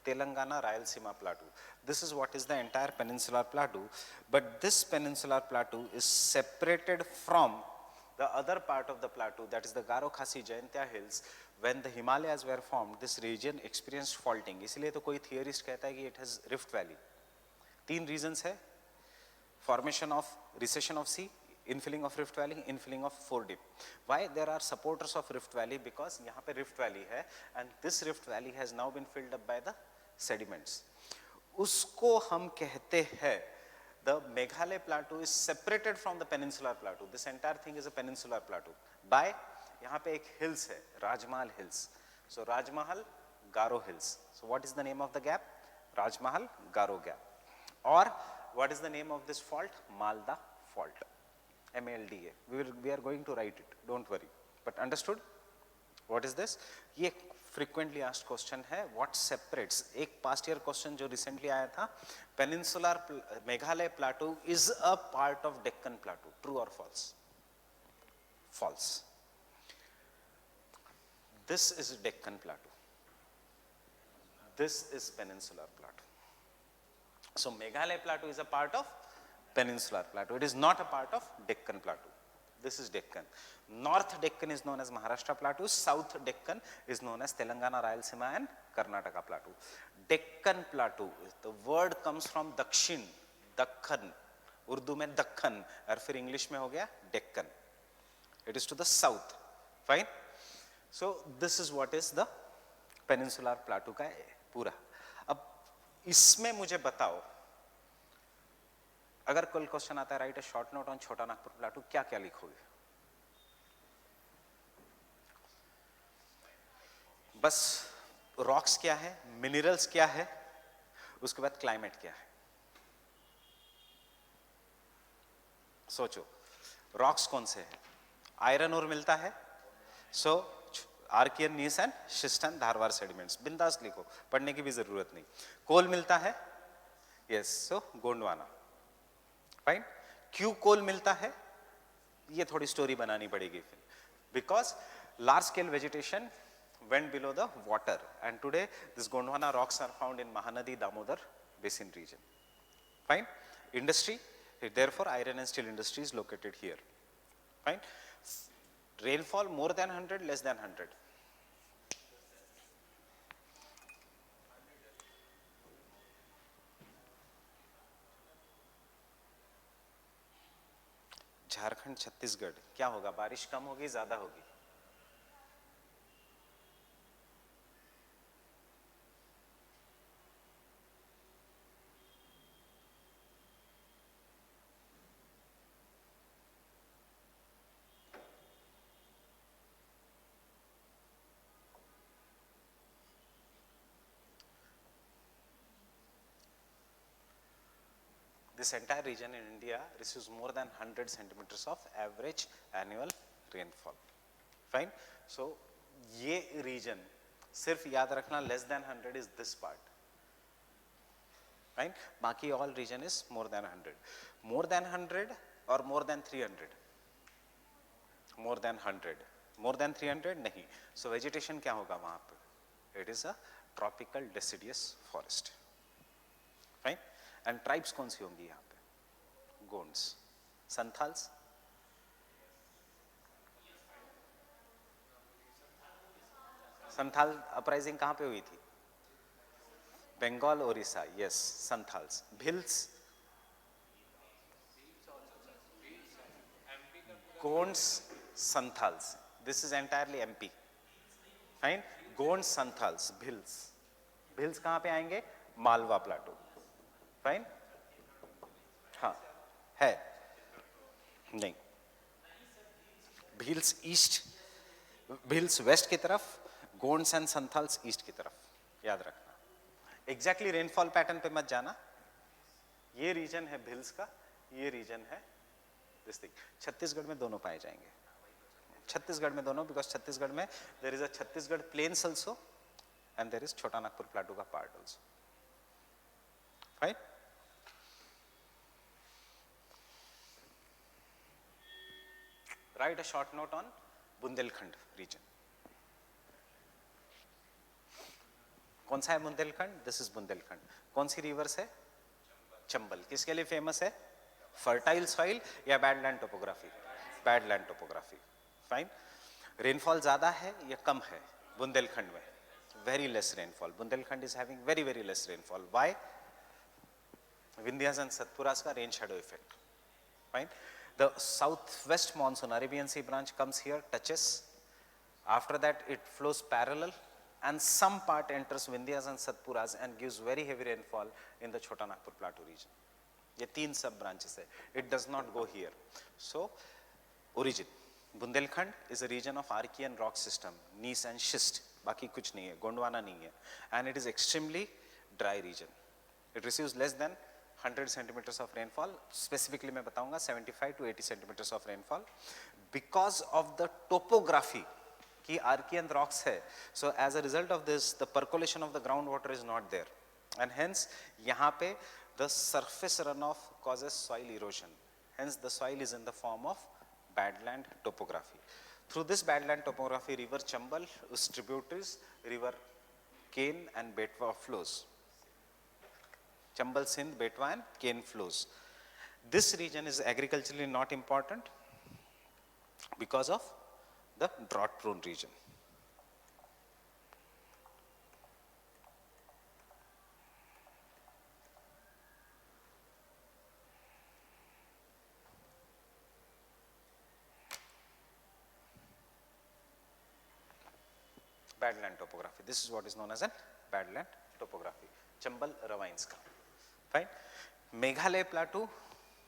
Telangana, Rayalaseema plateau. This is what is the entire peninsular plateau, but this peninsular plateau is separated from the other part of the plateau, that is the Garo Khasi Jaintia hills. When the Himalayas were formed, this region experienced faulting. इसलिए तो कोई theorist कहता है कि it has rift valley. तीन reasons है: formation of recession of sea, infilling of rift valley, infilling of foredip. Why there are supporters of rift valley? Because यहाँ पे rift valley है and this rift valley has now been filled up by the sediments. उसको हम कहते हैं the Meghalaya plateau is separated from the peninsular plateau. This entire thing is a peninsular plateau by यहाँ पे एक hills है, Rajmahal hills. So Rajmahal Garo hills. So what is the name of the gap? Rajmahal Garo gap. Or what is the name of this fault? Malda fault. MLDA. We are going to write it. Don't worry. But understood? What is this? ये frequently asked question है. What separates? एक past year question जो recently आया था. Peninsular Meghalaya plateau is a part of Deccan plateau. True or false? False. This is Deccan plateau. This is Peninsular plateau. So Meghalaya plateau is a part of Peninsular plateau. It is not a part of Deccan plateau. This is Deccan. North Deccan is known as Maharashtra plateau. South Deccan is known as Telangana, Rayalaseema and Karnataka plateau. Deccan plateau, the word comes from Dakshin, Dakhan. Urdu में Dakhan और फिर English में हो गया Deccan. It is to the south. Fine. So this is what is the Peninsular plateau का पूरा. अब इसमें मुझे बताओ, अगर कोई क्वेश्चन आता है right a short note on छोटा नागपुर प्लाटू, क्या क्या लिखोगे? बस रॉक्स क्या है, मिनरल्स क्या है, उसके बाद क्लाइमेट क्या है. सोचो, रॉक्स कौन से हैं? आयरन ओर मिलता है, सो Archaean gneiss and शिस्टन Dharwar sediments. बिंदास लिखो, पढ़ने की भी जरूरत नहीं. कोल मिलता है, यस, सो गोंडवाना. फाइन. क्यों कोल मिलता है? ये थोड़ी स्टोरी बनानी पड़ेगी फिर. Because large scale vegetation went below the water and today this Gondwana rocks are found in Mahanadi Damodar basin region. Fine. industry. Therefore, iron and steel industry is located here. Fine. Rainfall more than 100, less than 100. Jharkhand, Chhattisgarh क्या होगा? बारिश कम होगी, ज्यादा होगी? This entire region in India receives more than 100 centimeters of average annual rainfall. Fine. So ये region सिर्फ याद रखना less than 100 is this part. Fine. बाकी all region is more than 100. More than 100 or more than 300? More than 100. More than 300 नहीं. So vegetation क्या होगा वहाँ पे? It is a tropical deciduous forest. Fine. And tribes कौन सी होंगी यहाँ पे? गोंड्स, संथाल्स, संथाल अपराइजिंग कहाँ पे हुई थी? Bengal, Odisha. Yes, Santhals. Bhils, Gonds, Santhals. This is entirely MP. Fine. Gonds, Santhals, Bhils. Bhils कहाँ पे आएंगे? मालवा प्लाटो. फाइन. हाँ है नहीं. भील्स ईस्ट, भील्स वेस्ट की तरफ, गोंड्स एंड संथाल्स ईस्ट की तरफ. याद रखना. एग्जैक्टली रेनफॉल पैटर्न पे मत जाना. ये रीजन है भील्स का, ये रीजन है दिस थिंग. छत्तीसगढ़ में दोनों पाए जाएंगे. छत्तीसगढ़ में दोनों, बिकॉज छत्तीसगढ़ में there is a Chhattisgarh plains also and there is Chhota Nagpur plateau का part also. Fine. Write a short note on Bundelkhand region. कौन सा है बुंदेलखंड? This is Bundelkhand. कौन सी रिवर है? चंबल. किसके लिए फेमस है? फर्टाइल सॉइल या badland topography? Badland topography. Fine. Rainfall ज्यादा है या कम है बुंदेलखंड में? Very less rainfall. Bundelkhand is having very very less rainfall. Why? Vindhyachal Satpuras का rain shadow effect. Fine. The southwest monsoon, Arabian Sea branch comes here, touches. After that, it flows parallel, and some part enters Vindhyas and Satpuras and gives very heavy rainfall in the Chota Nagpur Plateau region. ये तीन सब branches है. It does not go here. So, origin. Bundelkhand is a region of Archean rock system, gneiss and schist. बाकी कुछ नहीं है, गोंडवाना नहीं है. And it is extremely dry region. It receives less than 100 centimeters of rainfall. Specifically मैं बताऊंगा 75 to 80 centimeters of rainfall. Because of the topography की Archean rocks है, so as a result of this, the percolation of the groundwater is not there, and hence यहाँ पे the surface runoff causes soil erosion. Hence the soil is in the form of badland topography. Through this badland topography, river Chambal, its tributaries, river Ken and Betwa flows. Chambal, Sindh, Betwa and Ken flows. This region is agriculturally not important because of the drought prone region. Badland topography. This is what is known as a badland topography. Chambal ravines ka. Fine. Meghalaya plateau,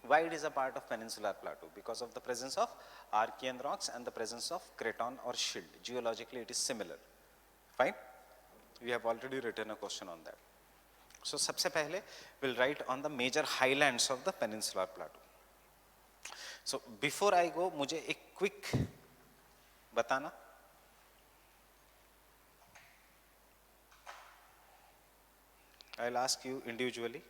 why it is a part of peninsular plateau? Because of the presence of Archean rocks and the presence of craton or shield. Geologically it is similar. Fine. We have already written a question on that. So सबसे पहले we'll write on the major highlands of the peninsular plateau. So before I go, मुझे एक quick बताना. I'll ask you individually.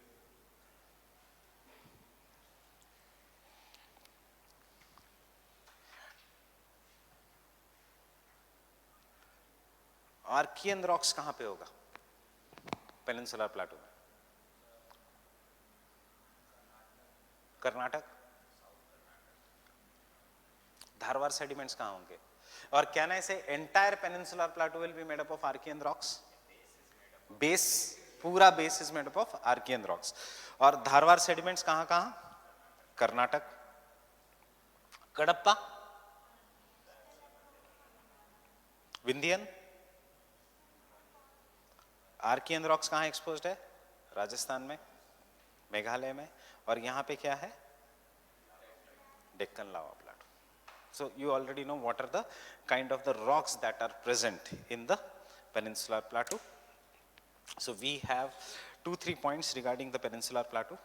Archaean rocks कहां पे होगा peninsular Plato में? Karnataka, Dharwad sediments कहाँ होंगे? और can I say entire peninsular plateau will be made up of Archean rocks? Base, पूरा base is made up of Archean rocks. और धारवाड़ सेडिमेंट्स कहाँ कहाँ? कर्नाटक, कडप्पा, विंध्यन। आर्कियन रॉक्स कहाँ एक्सपोज्ड है? राजस्थान में, मेघालय में, और यहाँ पे क्या है? डेक्कन लावा plateau. So you already know what are the kind of the rocks that are present in the peninsular plateau. So we have 2-3 points regarding the peninsular plateau.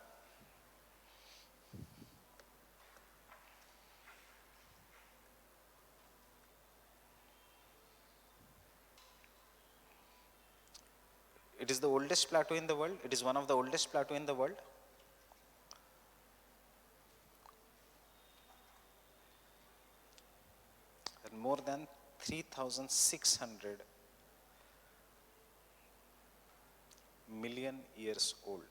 It is the oldest plateau in the world. It is one of the oldest plateau in the world. And more than 3,600 million years old.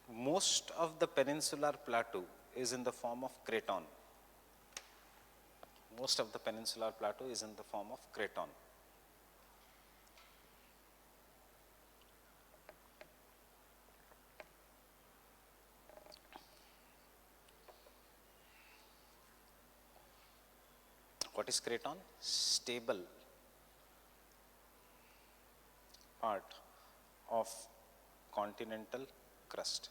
Most of the peninsular plateau is in the form of craton. Most of the peninsular plateau is in the form of craton. What is craton? Stable part of continental crust.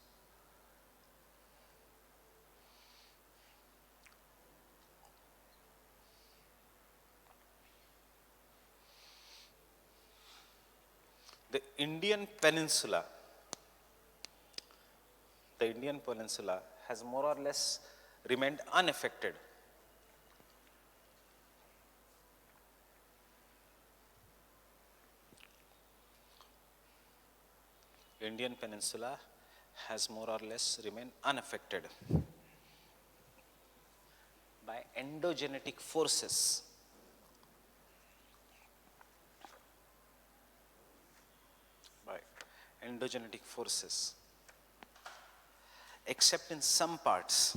The Indian Peninsula has more or less remained unaffected. Indian Peninsula has more or less remained unaffected by endogenetic forces. Endogenetic forces, except in some parts,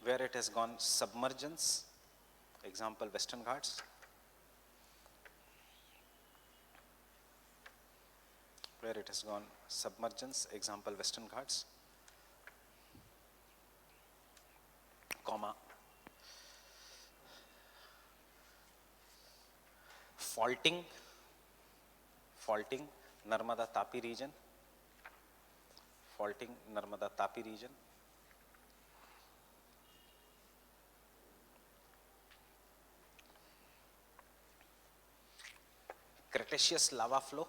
where it has gone submergence, example Western Ghats, where it has gone submergence, example Western Ghats, comma, faulting, Narmada Tapi region, Cretaceous lava flow,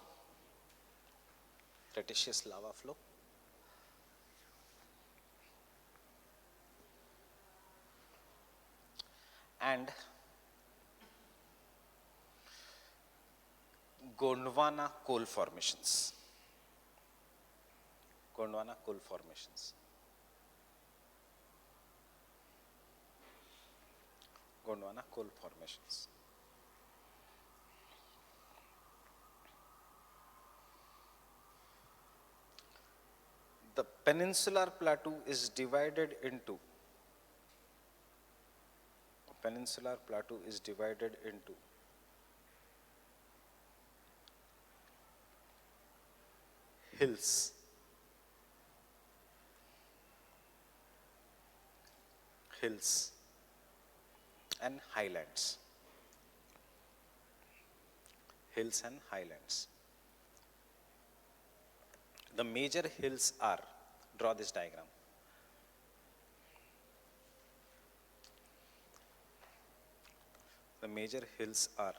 and Gondwana coal formations. The peninsular plateau is divided into hills, and highlands. The major hills are, draw this diagram. The major hills are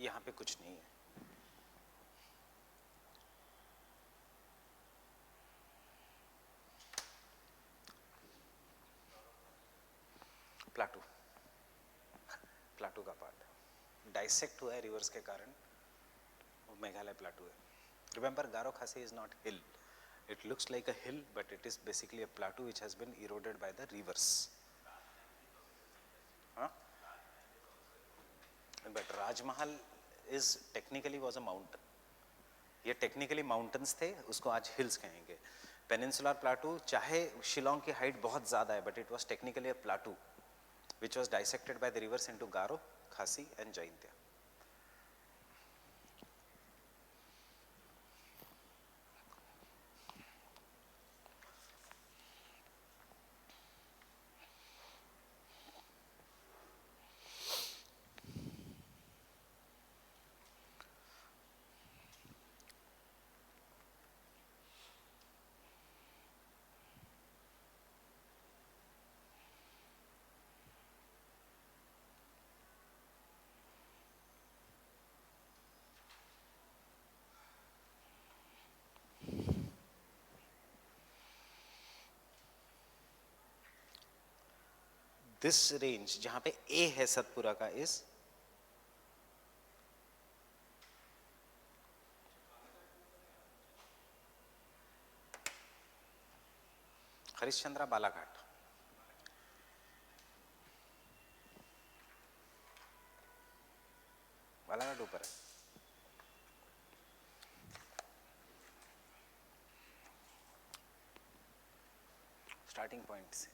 यहाँ पे कुछ नहीं है। Plateau, plateau का part dissect हुआ है reverse के कारण, मेघालय प्लाटू है। रिमेंबर, गारो खासी is not hill, it looks like a hill but it is basically a plateau which has been eroded by the rivers. Huh? But Rajmahal is technically was a mountain. ये technically mountains थे, उसको आज hills कहेंगे। Peninsular plateau, चाहे शिलोंग की height बहुत ज़्यादा है, but it was technically a plateau which was dissected by the rivers into Garo, Khasi and Jaintia. This range जहां पे ए है सतपुरा का इज हरिश्चंद्रा बालाघाट। बालाघाट ऊपर है। स्टार्टिंग पॉइंट से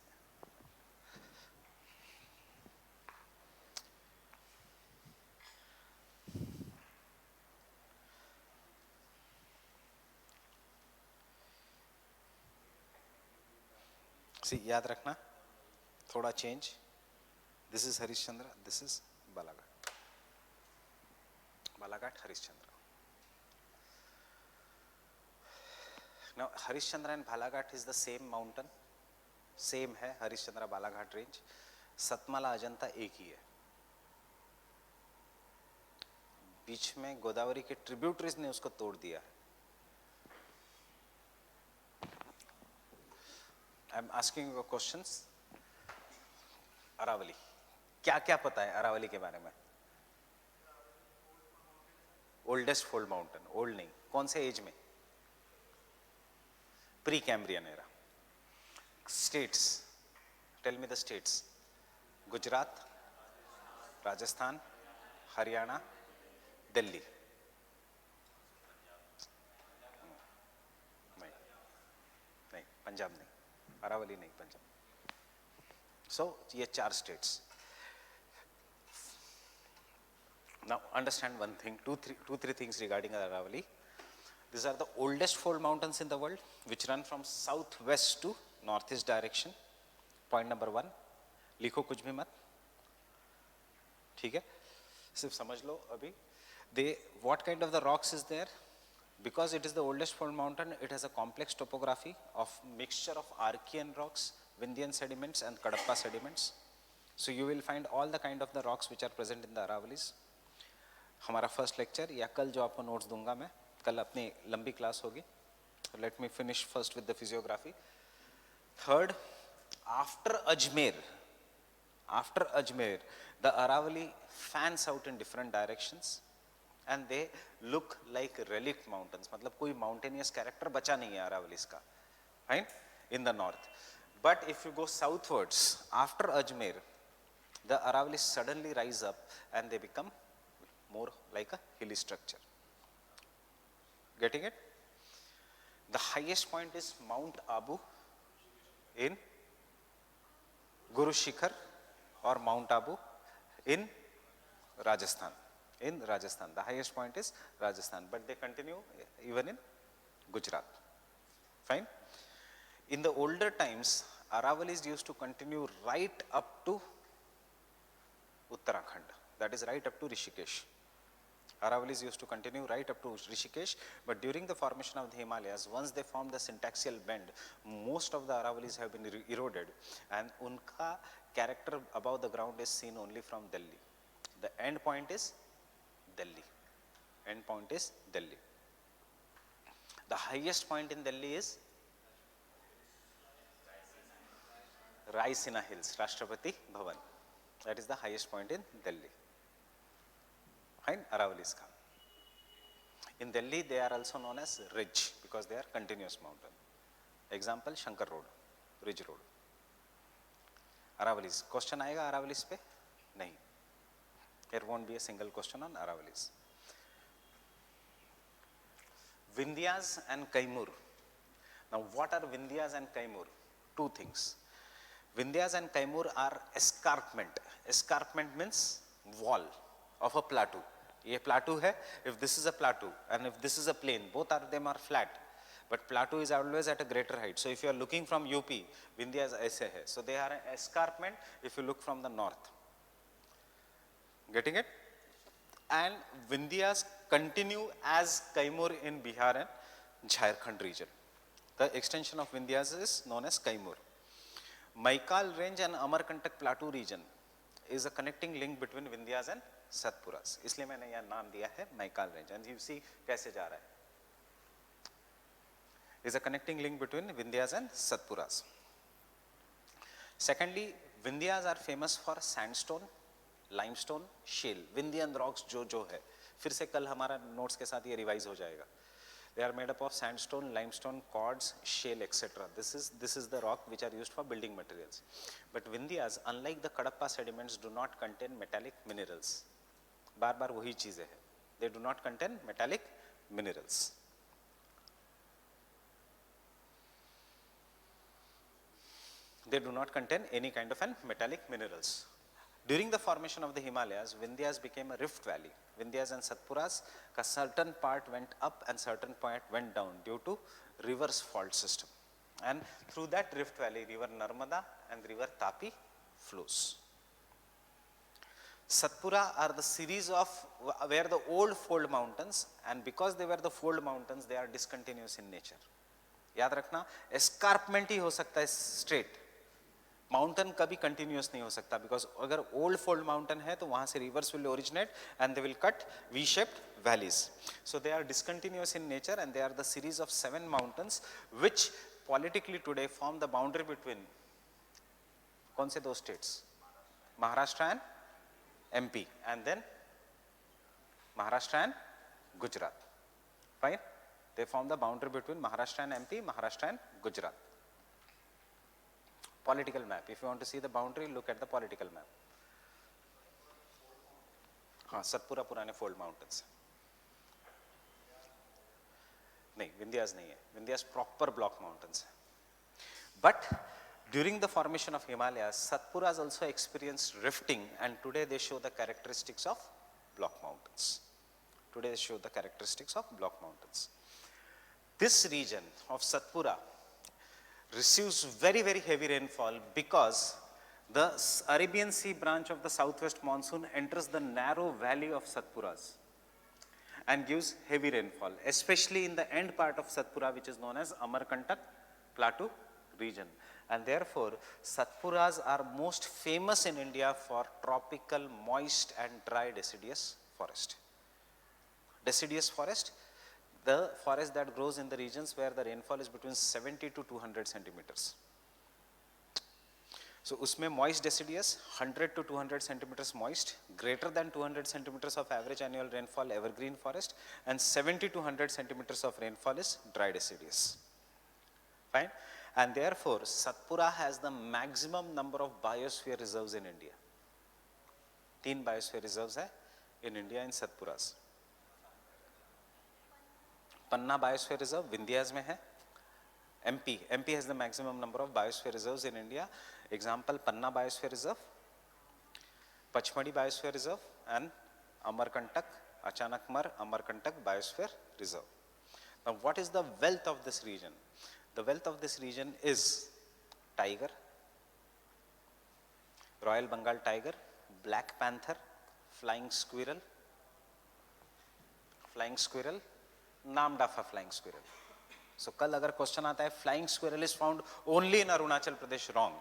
याद रखना, थोड़ा change. This is Harishchandra, this is Balaghat, Balaghat Harishchandra. Now Harishchandra and Balaghat is the same mountain, same है हरिश्चंद्र बालाघाट रेंज। सतमाला अजंता एक ही है। बीच में गोदावरी के ट्रिब्यूटरीज ने उसको तोड़ दिया है। I am asking you questions. Aravalli, क्या क्या पता है अरावली के बारे में? ओल्डेस्ट फोल्ड माउंटेन, ओल्ड नहीं, कौन से एज में? Precambrian era. States, tell me the states. Gujarat, Rajasthan, Haryana, Delhi. नहीं, नहीं, पंजाब नहीं, अरावली नहीं, पंजाब। सो ये 4 states. Now understand one thing, two, three things regarding Aravalli. These are the oldest fold mountains in the world, which run from southwest to northeast direction. Point number 1. लिखो कुछ भी मत, ठीक है? सिर्फ समझ लो अभी। What kind of the rocks is there? Because it is the oldest fold mountain, it has a complex topography of mixture of Archean rocks, Vindhyan sediments and Kadapa sediments. So you will find all the kind of the rocks which are present in the Aravalis. हमारा first lecture या कल जो आपको notes दूंगा मैं, कल अपनी लंबी क्लास होगी। Let me finish first with the physiography. Third, after Ajmer the Aravalli fans out in different directions and they look like relict mountains. मतलब कोई माउंटेनियस कैरेक्टर बचा नहीं है अरावलीज का, fine, in the north. But if you go southwards after Ajmer, the Aravalli suddenly rise up and they become more like a hilly structure. Getting it? The highest point is Mount Abu in Guru Shikhar or Mount Abu in Rajasthan. In Rajasthan, the highest point is Rajasthan, but they continue even in Gujarat. Fine. In the older times, Aravalis used to continue right up to Uttarakhand. That is right up to Rishikesh. Aravalis used to continue right up to Rishikesh, but during the formation of the Himalayas, once they formed the syntaxial bend, most of the Aravalis have been eroded, and unka character above the ground is seen only from Delhi. The end point is Delhi. End point is Delhi. The highest point in Delhi is Raisina Hills, Rashtrapati Bhavan. That is the highest point in Delhi. Fine, Aravallis ka. In Delhi, they are also known as ridge because they are continuous mountain. Example, Shankar Road, Ridge Road. Aravallis. Question आएगा Aravallis पे? नहीं. There won't be a single question on Aravallis. Vindhyas and Kaimur. Now, what are Vindhyas and Kaimur? Two things. Vindhyas and Kaimur are escarpment. Escarpment means wall of a plateau. ये plateau है. If this is a plateau and if this is a plain, both of them are flat. But plateau is always at a greater height. So if you are looking from UP, Vindhyas ऐसे है. So they are an escarpment if you look from the north. Getting it? And Vindhyas continue as Kaimur in Bihar and Jharkhand region. The extension of Vindhyas is known as Kaimur. Maikal range and Amarkantak plateau region is a connecting link between Vindhyas and Satpuras. इसलिए मैंने यह नाम दिया है Maikal range. And you see कैसे जा रहा है. Is a connecting link between Vindhyas and Satpuras. Secondly, Vindhyas are famous for sandstone, limestone, shale. Vindhyan rocks जो है, फिर से कल हमारा notes के साथ ये revise हो जाएगा. They are made up of sandstone, limestone, quartz, shale, etc. This is the rock which are used for building materials. But Vindhyas, unlike the Kadapa sediments, do not contain metallic minerals. बार बार वही चीजें हैं. They do not contain metallic minerals. They do not contain any kind of metallic minerals. During the formation of the Himalayas, Vindhyas became a rift valley. Vindhyas and Satpuras, a certain part went up and certain part went down due to reverse fault system. And through that rift valley, river Narmada and river Tapi flows. Satpura are the series of where the old fold mountains, and because they were the fold mountains, they are discontinuous in nature. याद रखना, escarpment ही हो सकता है straight. Mountain कभी continuous नहीं हो सकता, because अगर old fold mountain है तो वहाँ से rivers will originate and they will cut V-shaped valleys. So they are discontinuous in nature and they are the series of 7 mountains which politically today form the boundary between कौन से दो states? Maharashtra and MP, and then Maharashtra and Gujarat. Fine? They form the boundary between Maharashtra and MP, Maharashtra and Gujarat. Political map. If you want to see the boundary, look at the political map. हाँ, सतपुरा पुराने fold mountains. नहीं, Vindhyas नहीं है. Vindhyas proper block mountains. But during the formation of Himalayas, Satpuras also experienced rifting, and today they show the characteristics of block mountains. Today they show the characteristics of block mountains. This region of Satpura receives very, very heavy rainfall because the Arabian Sea branch of the southwest monsoon enters the narrow valley of Satpuras and gives heavy rainfall, especially in the end part of Satpura, which is known as Amarkantak Plateau region. And therefore, Satpuras are most famous in India for tropical, moist and dry deciduous forest. Deciduous forest, the forest that grows in the regions where the rainfall is between 70 to 200 centimeters. So, usme moist deciduous, 100 to 200 centimeters moist, greater than 200 centimeters of average annual rainfall evergreen forest, and 70 to 100 centimeters of rainfall is dry deciduous. Fine? And therefore, Satpura has the maximum number of biosphere reserves in India. 3 biosphere reserves hai in India in Satpuras. Panna Biosphere Reserve, Vindhyas mein hai. MP has the maximum number of biosphere reserves in India. Example, Panna Biosphere Reserve, Pachmadi Biosphere Reserve, and Amarkantak, Achanakmar Amarkantak Biosphere Reserve. Now, what is the wealth of this region? The wealth of this region is tiger, Royal Bengal tiger, black panther, flying squirrel, Namdapha flying squirrel. So कल अगर question आता है flying squirrel is found only in Arunachal Pradesh, wrong.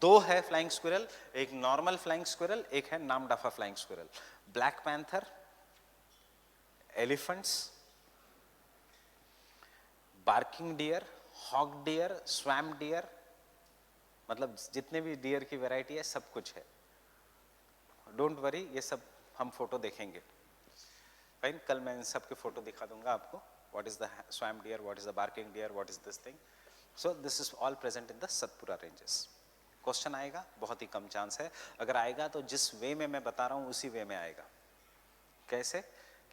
2 है flying squirrel, एक normal flying squirrel, एक है Namdapha flying squirrel. Black panther, elephants, barking deer, hawk deer, swamp deer, मतलब जितने भी डियर की वैरायटी है सब कुछ है. डोंट वरी, ये सब हम फोटो देखेंगे. फाइन, कल मैं इन सब के फोटो दिखा दूंगा आपको. What is the swamp dear, what is the barking deer, what is this thing. So this is all present in the Satpura ranges. Question आएगा, बहुत ही कम चांस है. अगर आएगा तो जिस वे में मैं बता रहा हूँ उसी वे में आएगा. कैसे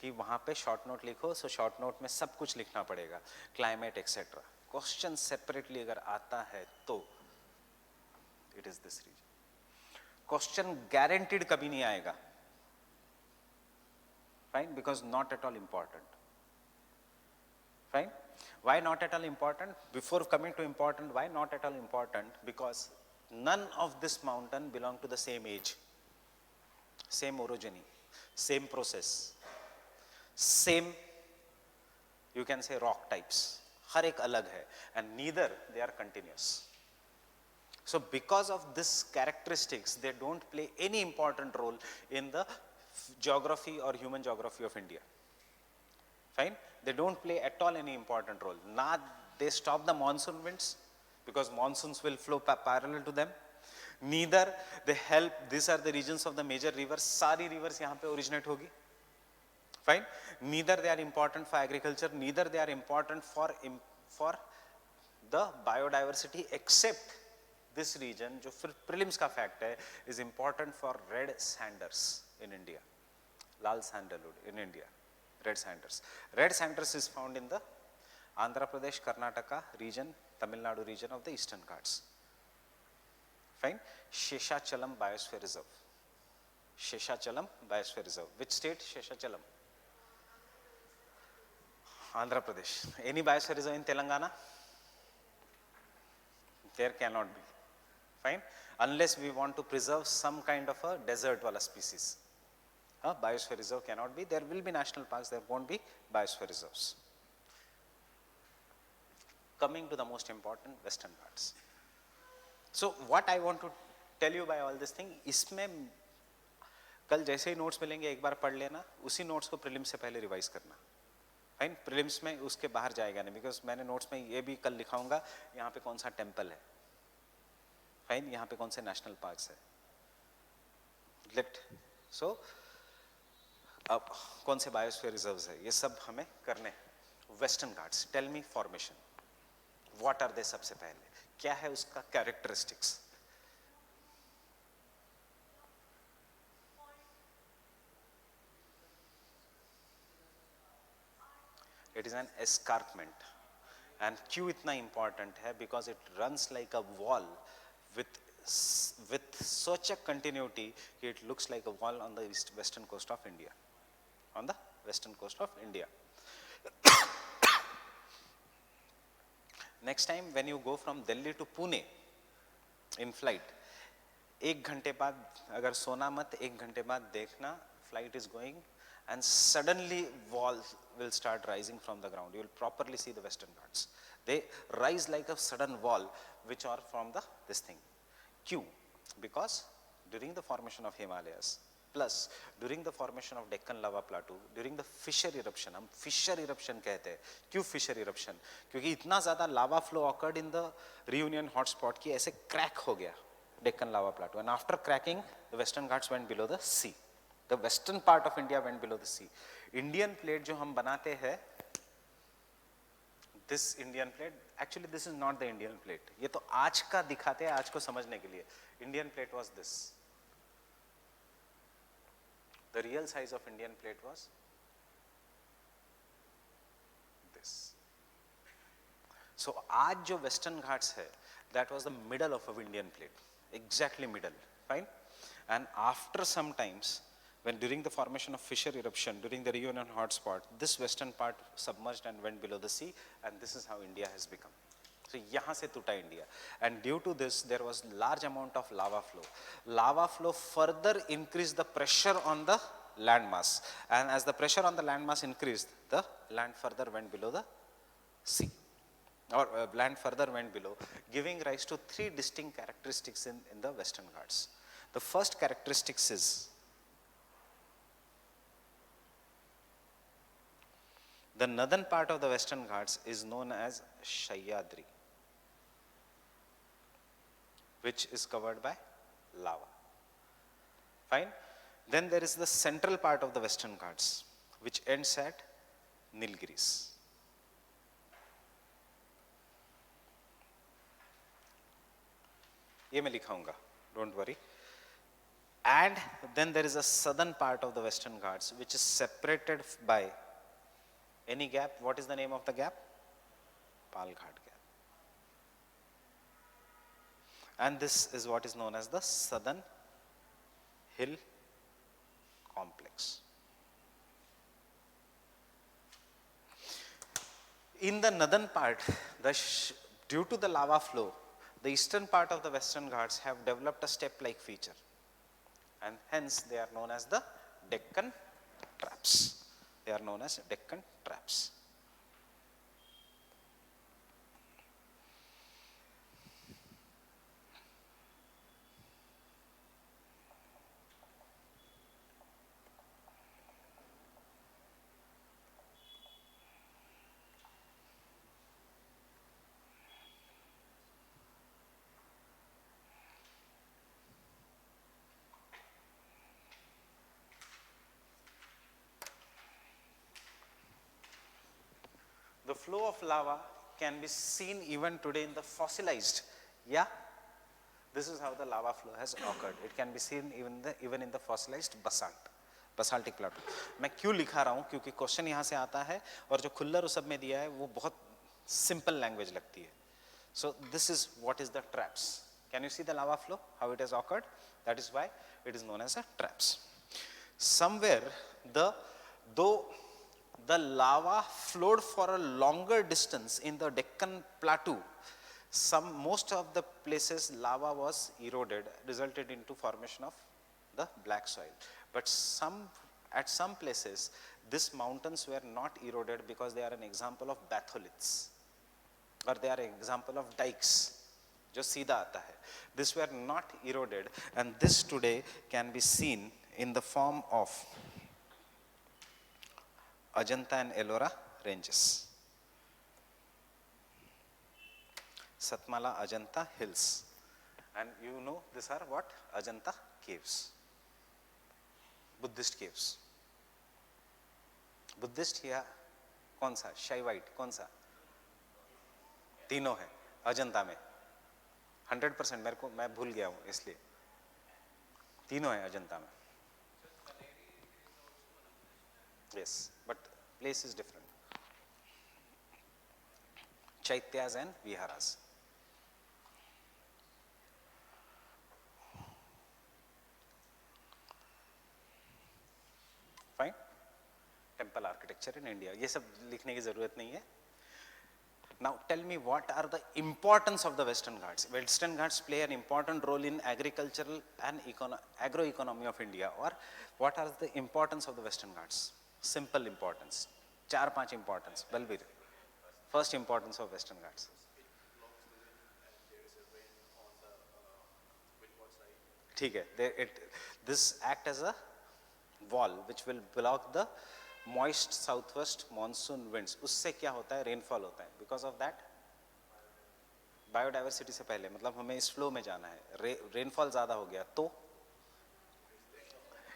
कि वहां पे शॉर्ट नोट लिखो, सो शॉर्ट नोट में सब कुछ लिखना पड़ेगा, क्लाइमेट एक्सेट्रा. क्वेश्चन सेपरेटली अगर आता है तो it is this region. Question guaranteed कभी नहीं आएगा. Fine, because not at all important. Fine, why not at all important? Before coming to important, why not at all important? Because none of this mountain belong to the same age, same orogeny, same process, same, you can say, rock types. हर एक अलग है, and neither they are continuous. So because of this characteristics, they don't play any important role in the geography or human geography of India. Fine, they don't play at all any important role. Now they stop the monsoon winds because monsoons will flow parallel to them. Neither they help, these are the regions of the major rivers, सारी rivers यहाँ पे originate होगी. Fine, neither they are important for agriculture, neither they are important for the biodiversity, except this region जो फिर prelims का fact है is important for red sanders in India, Lal sandalwood in India. Red sanders. Red sanders is found in the Andhra Pradesh, Karnataka region, Tamil Nadu region of the Eastern Ghats. Fine. Sheshachalam Biosphere Reserve. Sheshachalam Biosphere Reserve. Which state? Sheshachalam. Andhra Pradesh. Any biosphere reserve in Telangana? There cannot be. Fine. Unless we want to preserve some kind of a desert wala species. Biosphere reserve cannot be. There will be national parks, there won't be biosphere reserves. Coming to the most important, Western Ghats. So what I want to tell you by all this thing, इसमें कल जैसे ही notes मिलेंगे एक बार पढ़ लेना, उसी notes को prelims से पहले रिवाइज करना. फाइन, प्रीलिम्स में उसके बाहर जाएगा नहीं, बिकॉज मैंने नोट्स में ये भी कल लिखाऊंगा यहाँ पे कौन सा टेम्पल है. फाइन, यहाँ पे कौन से नेशनल पार्क्स है. लेट सो अब कौन से बायोस्फीयर रिजर्व्स है, ये सब हमें करने हैं. Western Ghats, tell me formation, what are they. सबसे पहले क्या है उसका characteristics. It is an escarpment. And क्यों इतना इंपॉर्टेंट है, because it runs like a wall with such a continuity it looks like a wall on the western coast of India. On the western coast of India. Next time when you go from Delhi to Pune in flight, एक घंटे बाद अगर सोना मत, एक घंटे बाद देखना flight is going and suddenly walls will start rising from the ground. You will properly see the Western Ghats. They rise like a sudden wall which are from the this thing. Q, because during the formation of Himalayas, plus during the formation of Deccan lava plateau, during the fissure eruption, हम fissure eruption कहते हैं. क्यों fissure eruption? क्योंकि इतना ज़्यादा lava flow occurred in the reunion hotspot कि ऐसे crack हो गया Deccan lava plateau, and after cracking the Western Ghats went below the sea. The western part of India went below the sea. Indian plate जो हम बनाते हैं, this Indian plate, actually this is not the Indian plate. ये तो आज का दिखाते हैं, आज को समझने के लिए. Indian plate was this. The real size of Indian plate was this. So आज जो Western Ghats है, that was the middle of a Indian plate, exactly middle, fine. And after some times, when during the formation of fissure eruption, during the reunion hotspot, this western part submerged and went below the sea, and this is how India has become. So यहाँ से टूटा India, and due to this there was large amount of lava flow. Lava flow further increased the pressure on the land mass, and as the pressure on the land mass increased, the land further went below the sea, or land further went below, giving rise to three distinct characteristics in the Western Ghats. The first characteristics is The northern part of the Western Ghats is known as Sahyadri, which is covered by lava. Fine. Then there is the central part of the Western Ghats, which ends at Nilgiris. ये मैं लिखाऊंगा, don't worry. And then there is a southern part of the Western Ghats which is separated by any gap. What is the name of the gap? Palghat Gap. And this is what is known as the Southern Hill Complex. In the northern part, due to the lava flow, the eastern part of the Western Ghats have developed a step-like feature, and hence they are known as the Deccan Traps. They are known as Deccan Traps. The flow of lava can be seen even today in the fossilized. Yeah, this is how the lava flow has occurred. It can be seen even in the fossilized basaltic plateau. मैं क्यों लिखा रहा हूँ? क्योंकि question यहाँ से आता है और जो खुल्लर सब में दिया है वो बहुत सिंपल लैंग्वेज लगती है. So this is what is the traps. Can you see the lava flow? How it has occurred? That is why it is known as a traps. Somewhere though the lava flowed for a longer distance in the Deccan Plateau, most of the places lava was eroded, resulted into formation of the black soil. But at some places, these mountains were not eroded because they are an example of batholiths, or they are an example of dikes. जो सीधा आता है. These were not eroded, and this today can be seen in the form of Ajanta and Ellora ranges. Satmala Ajanta hills. And you know these are what? Ajanta caves. Buddhist caves. Buddhist या कौन सा? Shaivite कौन सा? तीनों है अजंता में. 100% मैं भूल गया हूँ इसलिए. तीनों है अजंता में. Yes, but place is different. Chaityas and Viharas. Fine. Temple architecture in India. ये सब लिखने की जरूरत नहीं है. Now tell me, what are the importance of the Western Ghats? Western Ghats play an important role in agricultural and agroeconomy of India. Or what are the importance of the Western Ghats? Simple importance. 4-5 importance. Balbir. First importance of Western Ghats. ठीक है. This act as a wall which will block the moist southwest monsoon winds. उससे क्या होता है? Rainfall होता है. Because of that, biodiversity से पहले, मतलब हमें इस flow में जाना है. Rainfall ज़्यादा हो गया तो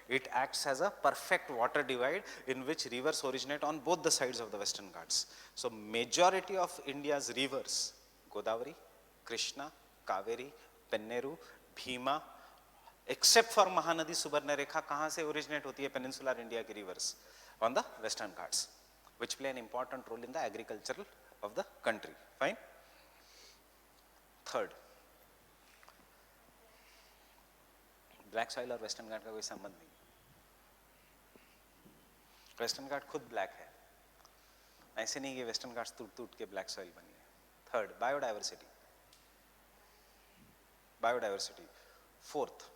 it acts as a perfect water divide in which rivers originate on both the sides of the Western Ghats. So majority of India's rivers, Godavari, Krishna, Kaveri, Penneru, Bhima, except for Mahanadi, Subarnarekha, कहाँ से originate होती है peninsular India की rivers? On the Western Ghats, which play an important role in the agriculture of the country. Fine. Third, black soil और Western Ghat का कोई संबंध नहीं. Western Ghat खुद black है. ऐसे नहीं कि Western Ghats टूट के black soil बनी है. Third, biodiversity. Biodiversity. Fourth.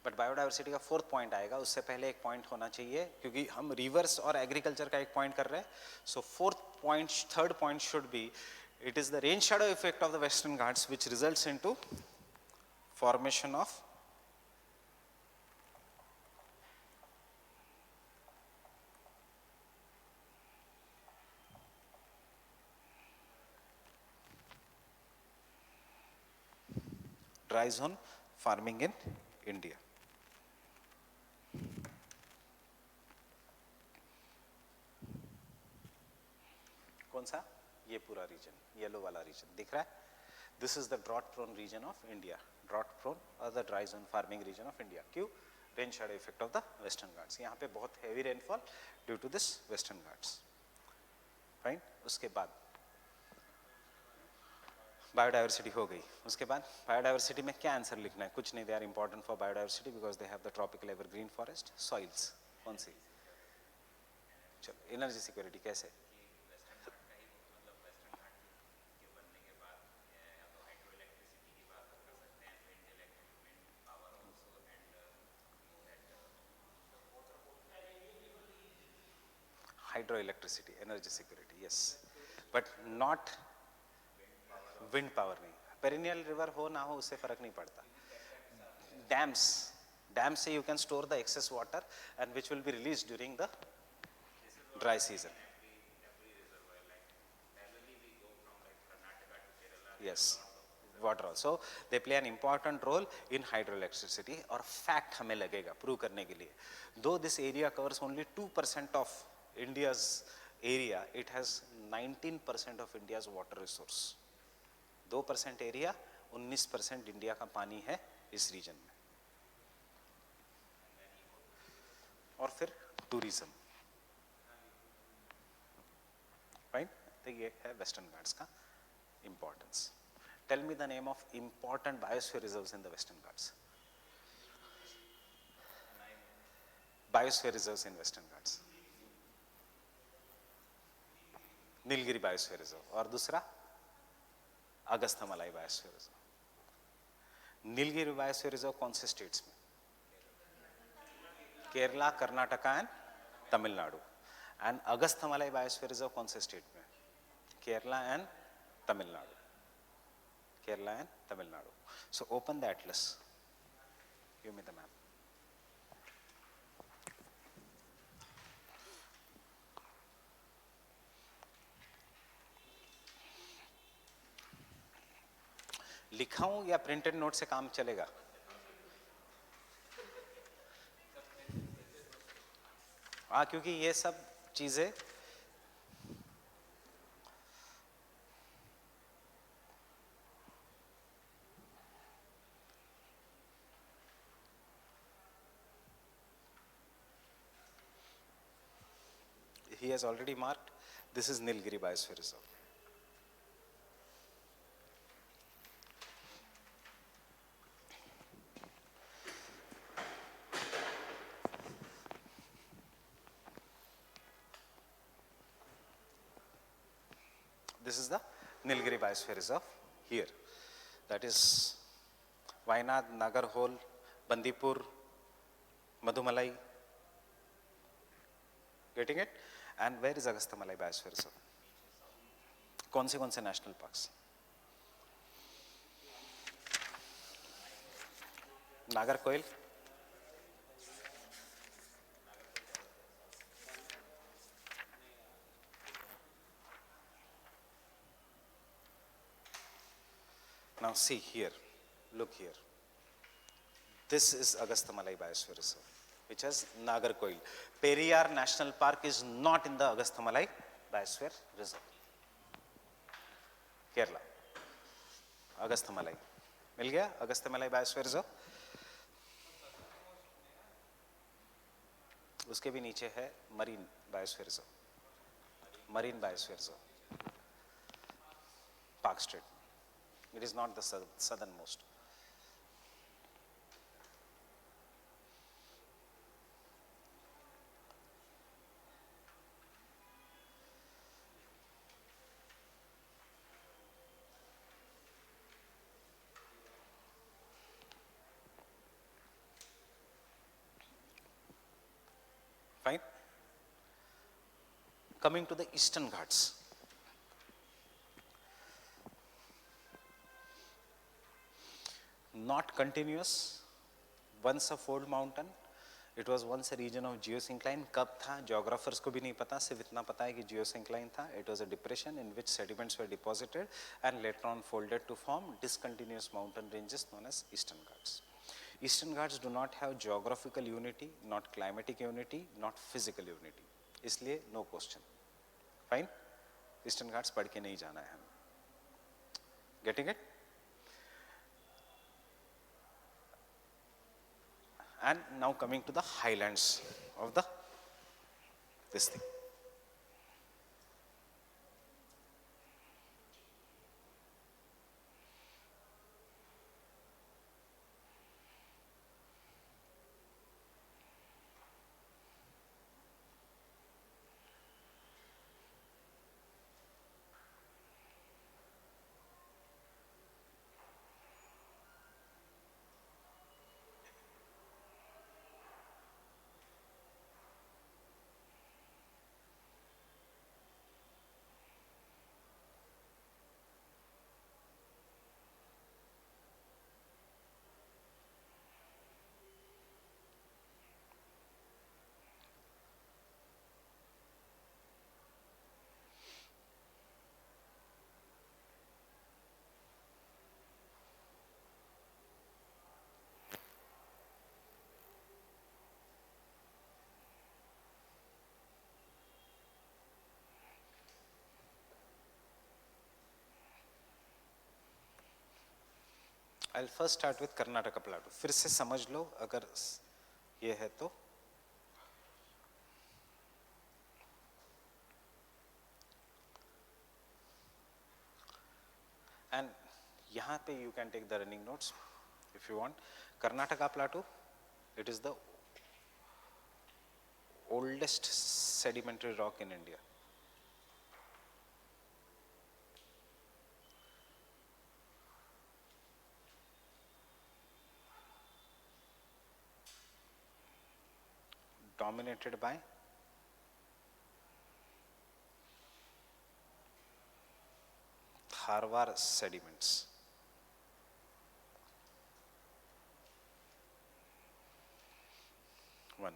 But biodiversity का 4th पॉइंट आएगा, उससे पहले एक पॉइंट होना चाहिए क्योंकि हम रिवर्स और एग्रीकल्चर का एक पॉइंट कर रहे हैं. सो 3rd point should be, it is the rain shadow effect of the Western Ghats which results into formation of dry zone farming in India. कौन सा? ये पूरा रीजन, येलो वाला रीजन दिख रहा है? This is the drought prone region of India, drought prone और the dry zone farming region of India. क्यों? Rain shadow effect of the Western Ghats. यहाँ पे बहुत heavy rainfall due to this Western Ghats. Fine. उसके बाद बायोडाइवर्सिटी हो गई. उसके बाद बायोडाइवर्सिटी में क्या आंसर लिखना है? कुछ नहीं. They are important for biodiversity because they have the tropical evergreen forest. Soils कौन सी? चलो, एनर्जी सिक्योरिटी कैसे? Hydroelectricity, energy security, yes, but not wind power. नहीं, perennial river हो ना हो उससे फर्क नहीं पड़ता. Dams से you can store the excess water and which will be released during the dry season. Yes, water also they play an important role in hydroelectricity. और fact हमें लगेगा prove करने के लिए, though this area covers only 2% of India's area, it has 19% of India's water resource. 2% area, 19% India का पानी है इस रीजन में. और फिर टूरिज्म. राइट. तो ये है वेस्टर्न घाट्स का importance. Tell me the name of important biosphere reserves in the Western Ghats. Biosphere reserves in Western Ghats. Nilgiri biosphere reserve और दूसरा Agasthyamalai biosphere reserve. Nilgiri biosphere reserve कौन से स्टेट्स में? Kerala, Karnataka and Tamil Nadu. And Agasthyamalai biosphere reserve कौन से स्टेट में? Kerala and Tamil Nadu. Kerala and Tamil Nadu. So open the atlas. Give me the map. लिखाऊं या प्रिंटेड नोट से काम चलेगा? हाँ, क्योंकि ये सब चीजें he has already marked. This is Nilgiri Biosphere Reserve. This is the Nilgiri Biosphere Reserve here. That is Wayanad, Nagarhole, Bandipur, Madhumalai. Getting it? And where is Agastyamalai Biosphere Reserve? कौन से national parks? Nagercoil, now see here, look here. This is Agastyamalai Biosphere Reserve, which has Nagarkoil. Periyar National Park is not in the Agastyamalai Biosphere Reserve. Kerala, Agastyamalai. मिल गया Agastyamalai Biosphere Reserve. उसके भी नीचे है Marine Biosphere Reserve. Marine Biosphere Reserve. Park Strait. It is not the southernmost. Fine. Coming to the Eastern Ghats. Not continuous, once a fold mountain. It was once a region of geosyncline. कब था geographers को भी नहीं पता, सिर्फ इतना पता है कि जियोसिंक्लाइन था. It was a depression in which sediments were deposited and later on folded to form discontinuous mountain ranges known as Eastern Ghats. Eastern Ghats do not have geographical unity, not climatic unity, not physical unity. इसलिए no question. Fine? Eastern Ghats पढ़ के नहीं जाना है हमें. Getting it? And now coming to the highlands of this thing. I'll first start with Karnataka plateau. फिर से समझ लो अगर ये है तो. And यहाँ पे you can take the running notes if you want. Karnataka plateau, it is the oldest sedimentary rock in India. Dominated by Tharwar sediments. One.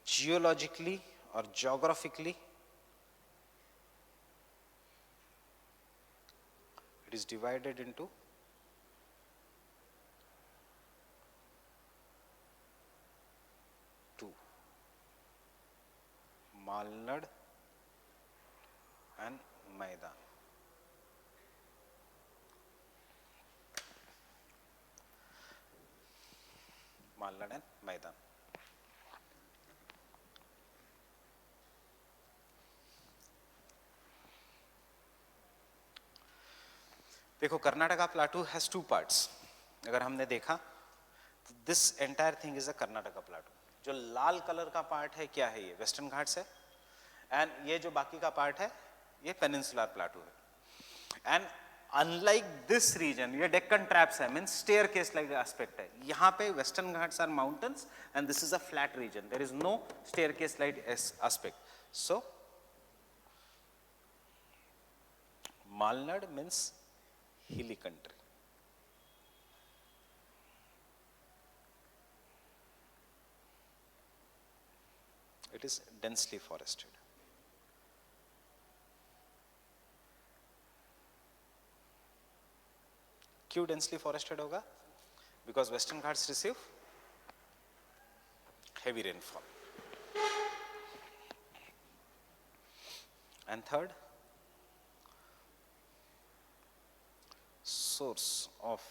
Geologically or geographically, it is divided into two: Malnad and Maidan. Malnad and Maidan. देखो Karnataka plateau has two parts. अगर हमने देखा तो this entire thing is a Karnataka plateau. जो लाल colour का part है क्या है, ये वेस्टर्न घाट्स है. एंड ये जो बाकी का पार्ट है ये पेनिनसुलर प्लाटू है. एंड अनलाइक दिस रीजन, ये डेक्कन ट्रैप्स है, मींस स्टेयरकेस लाइक एस्पेक्ट है. यहाँ पे Western Ghats are mountains and this is a flat region. There is no staircase like aspect. So Malnad means hilly country. It is densely forested. क्यों densely forested होगा? Because Western Ghats receive heavy rainfall. And third, source of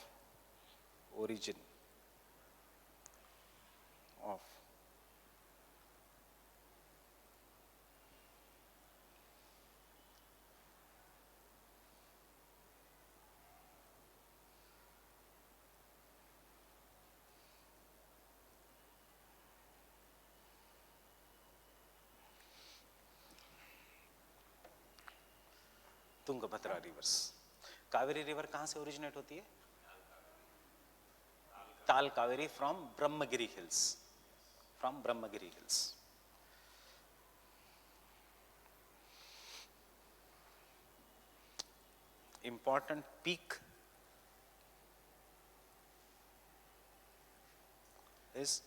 origin of Tungabhadra rivers. Kaveri river कहां से originate होती है? Tala Kaveri from Brahmagiri hills. From Brahmagiri hills. Important peak is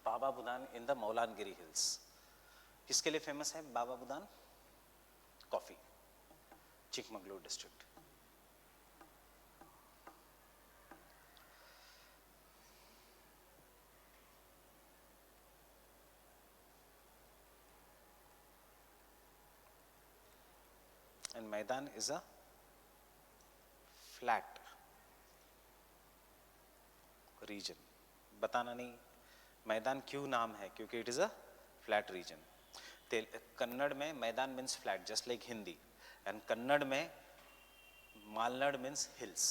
Baba Budan in the Mullayanagiri hills. किसके लिए famous है Baba Budan? Coffee, Chikmagalur district. And Maidan is a flat region. बताना नहीं मैदान क्यों नाम है, क्योंकि it is a flat region. Kannada में Maidan means flat just like Hindi, and Kannada में Malnad means hills,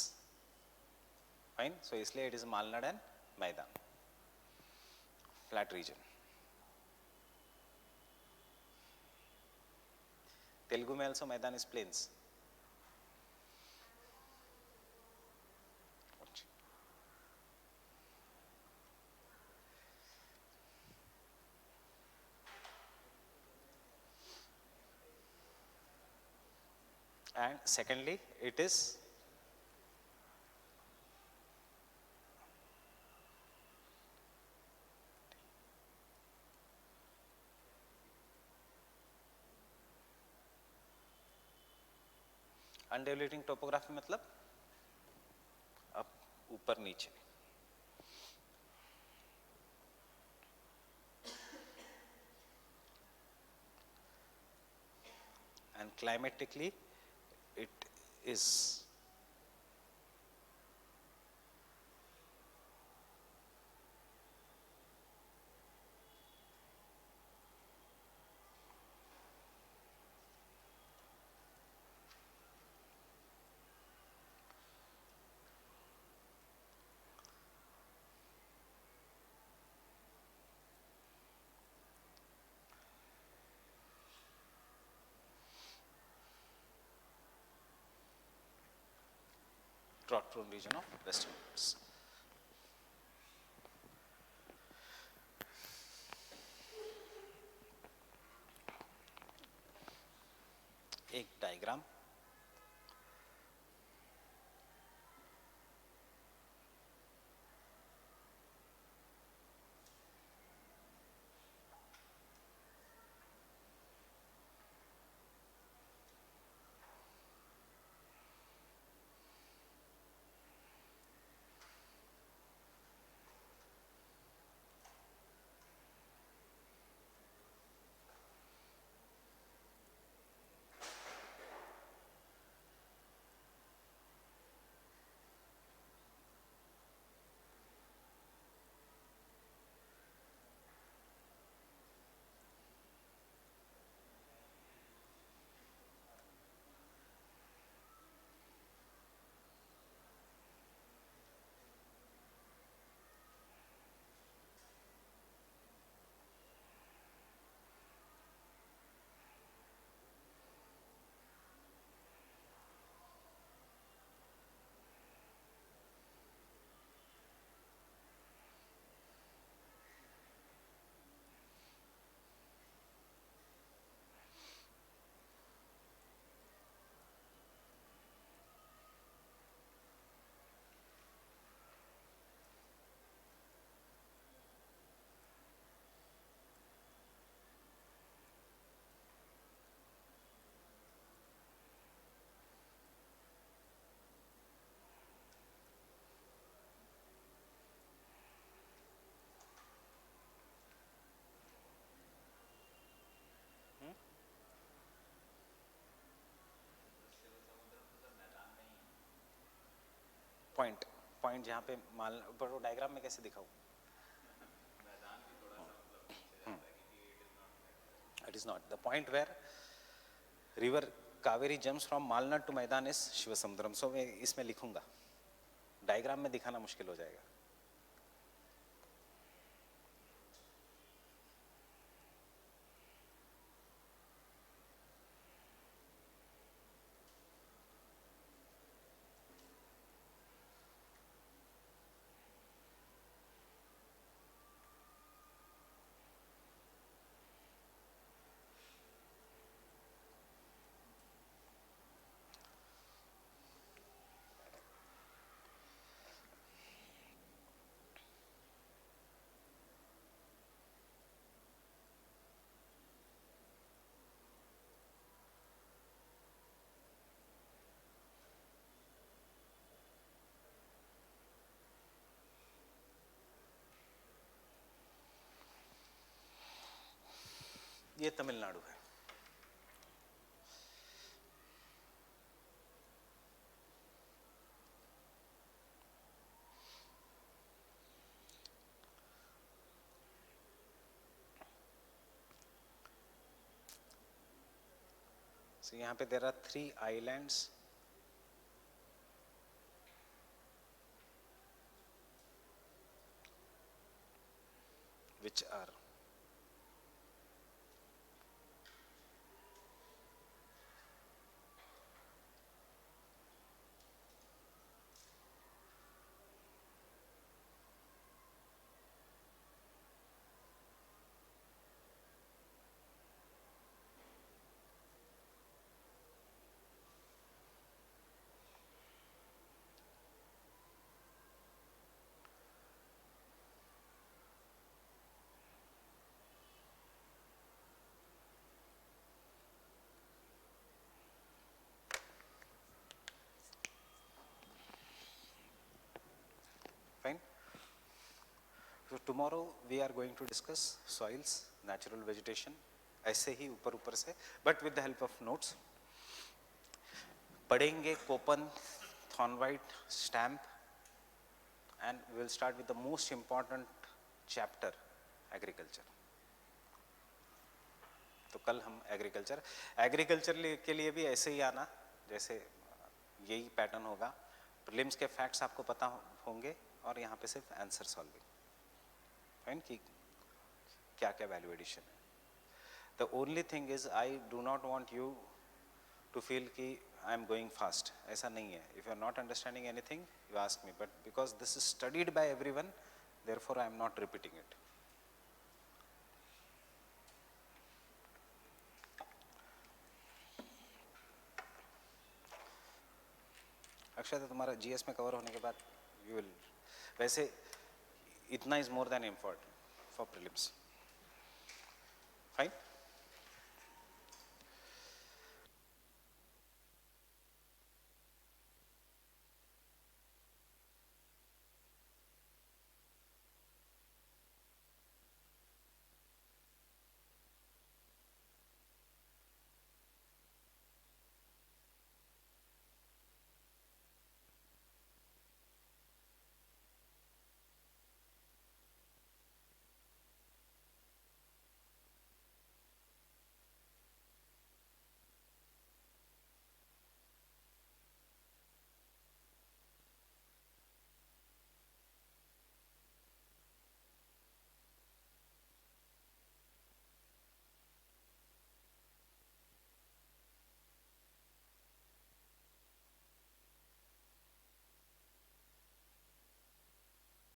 fine. So इसलिए it is Malnad and Maidan, flat region. Telugu में also Maidan is plains. And secondly, it is undulating topography, मतलब अब ऊपर नीचे। And climatically it is drought prone region of Western Ghats. एक diagram, point point जहाँ पे मान, पर वो डायग्राम में कैसे दिखाऊं? It is not the point where river Kaveri jumps from Malnad to Maidan is Shivasamudram. So मैं इसमें लिखूंगा, डायग्राम में दिखाना मुश्किल हो जाएगा। ये तमिलनाडु है। So यहाँ पे there are 3 islands which are fine. So tomorrow we are going to discuss soils, natural vegetation, ऐसे ही ऊपर ऊपर से, but with the help of notes. पढ़ेंगे Koppen, Thornthwaite, Stamp, and we will start with the most important chapter, agriculture. तो कल हम agriculture के लिए भी ऐसे ही आना, जैसे यही पैटर्न होगा। प्रीलिम्स के फैक्ट्स आपको पता होंगे और यहाँ पे सिर्फ आंसर सॉल्विंग, फाइन, कि क्या क्या वैल्यू एडिशन है। The only thing is I do not want you to feel कि आई एम गोइंग फास्ट, ऐसा नहीं है। If you are not understanding anything you ask me, but because this is studied by everyone, therefore I am not repeating it. Akshay, तो तुम्हारा GS में cover होने के बाद यू विल, वैसे इतना is more than important for prelims.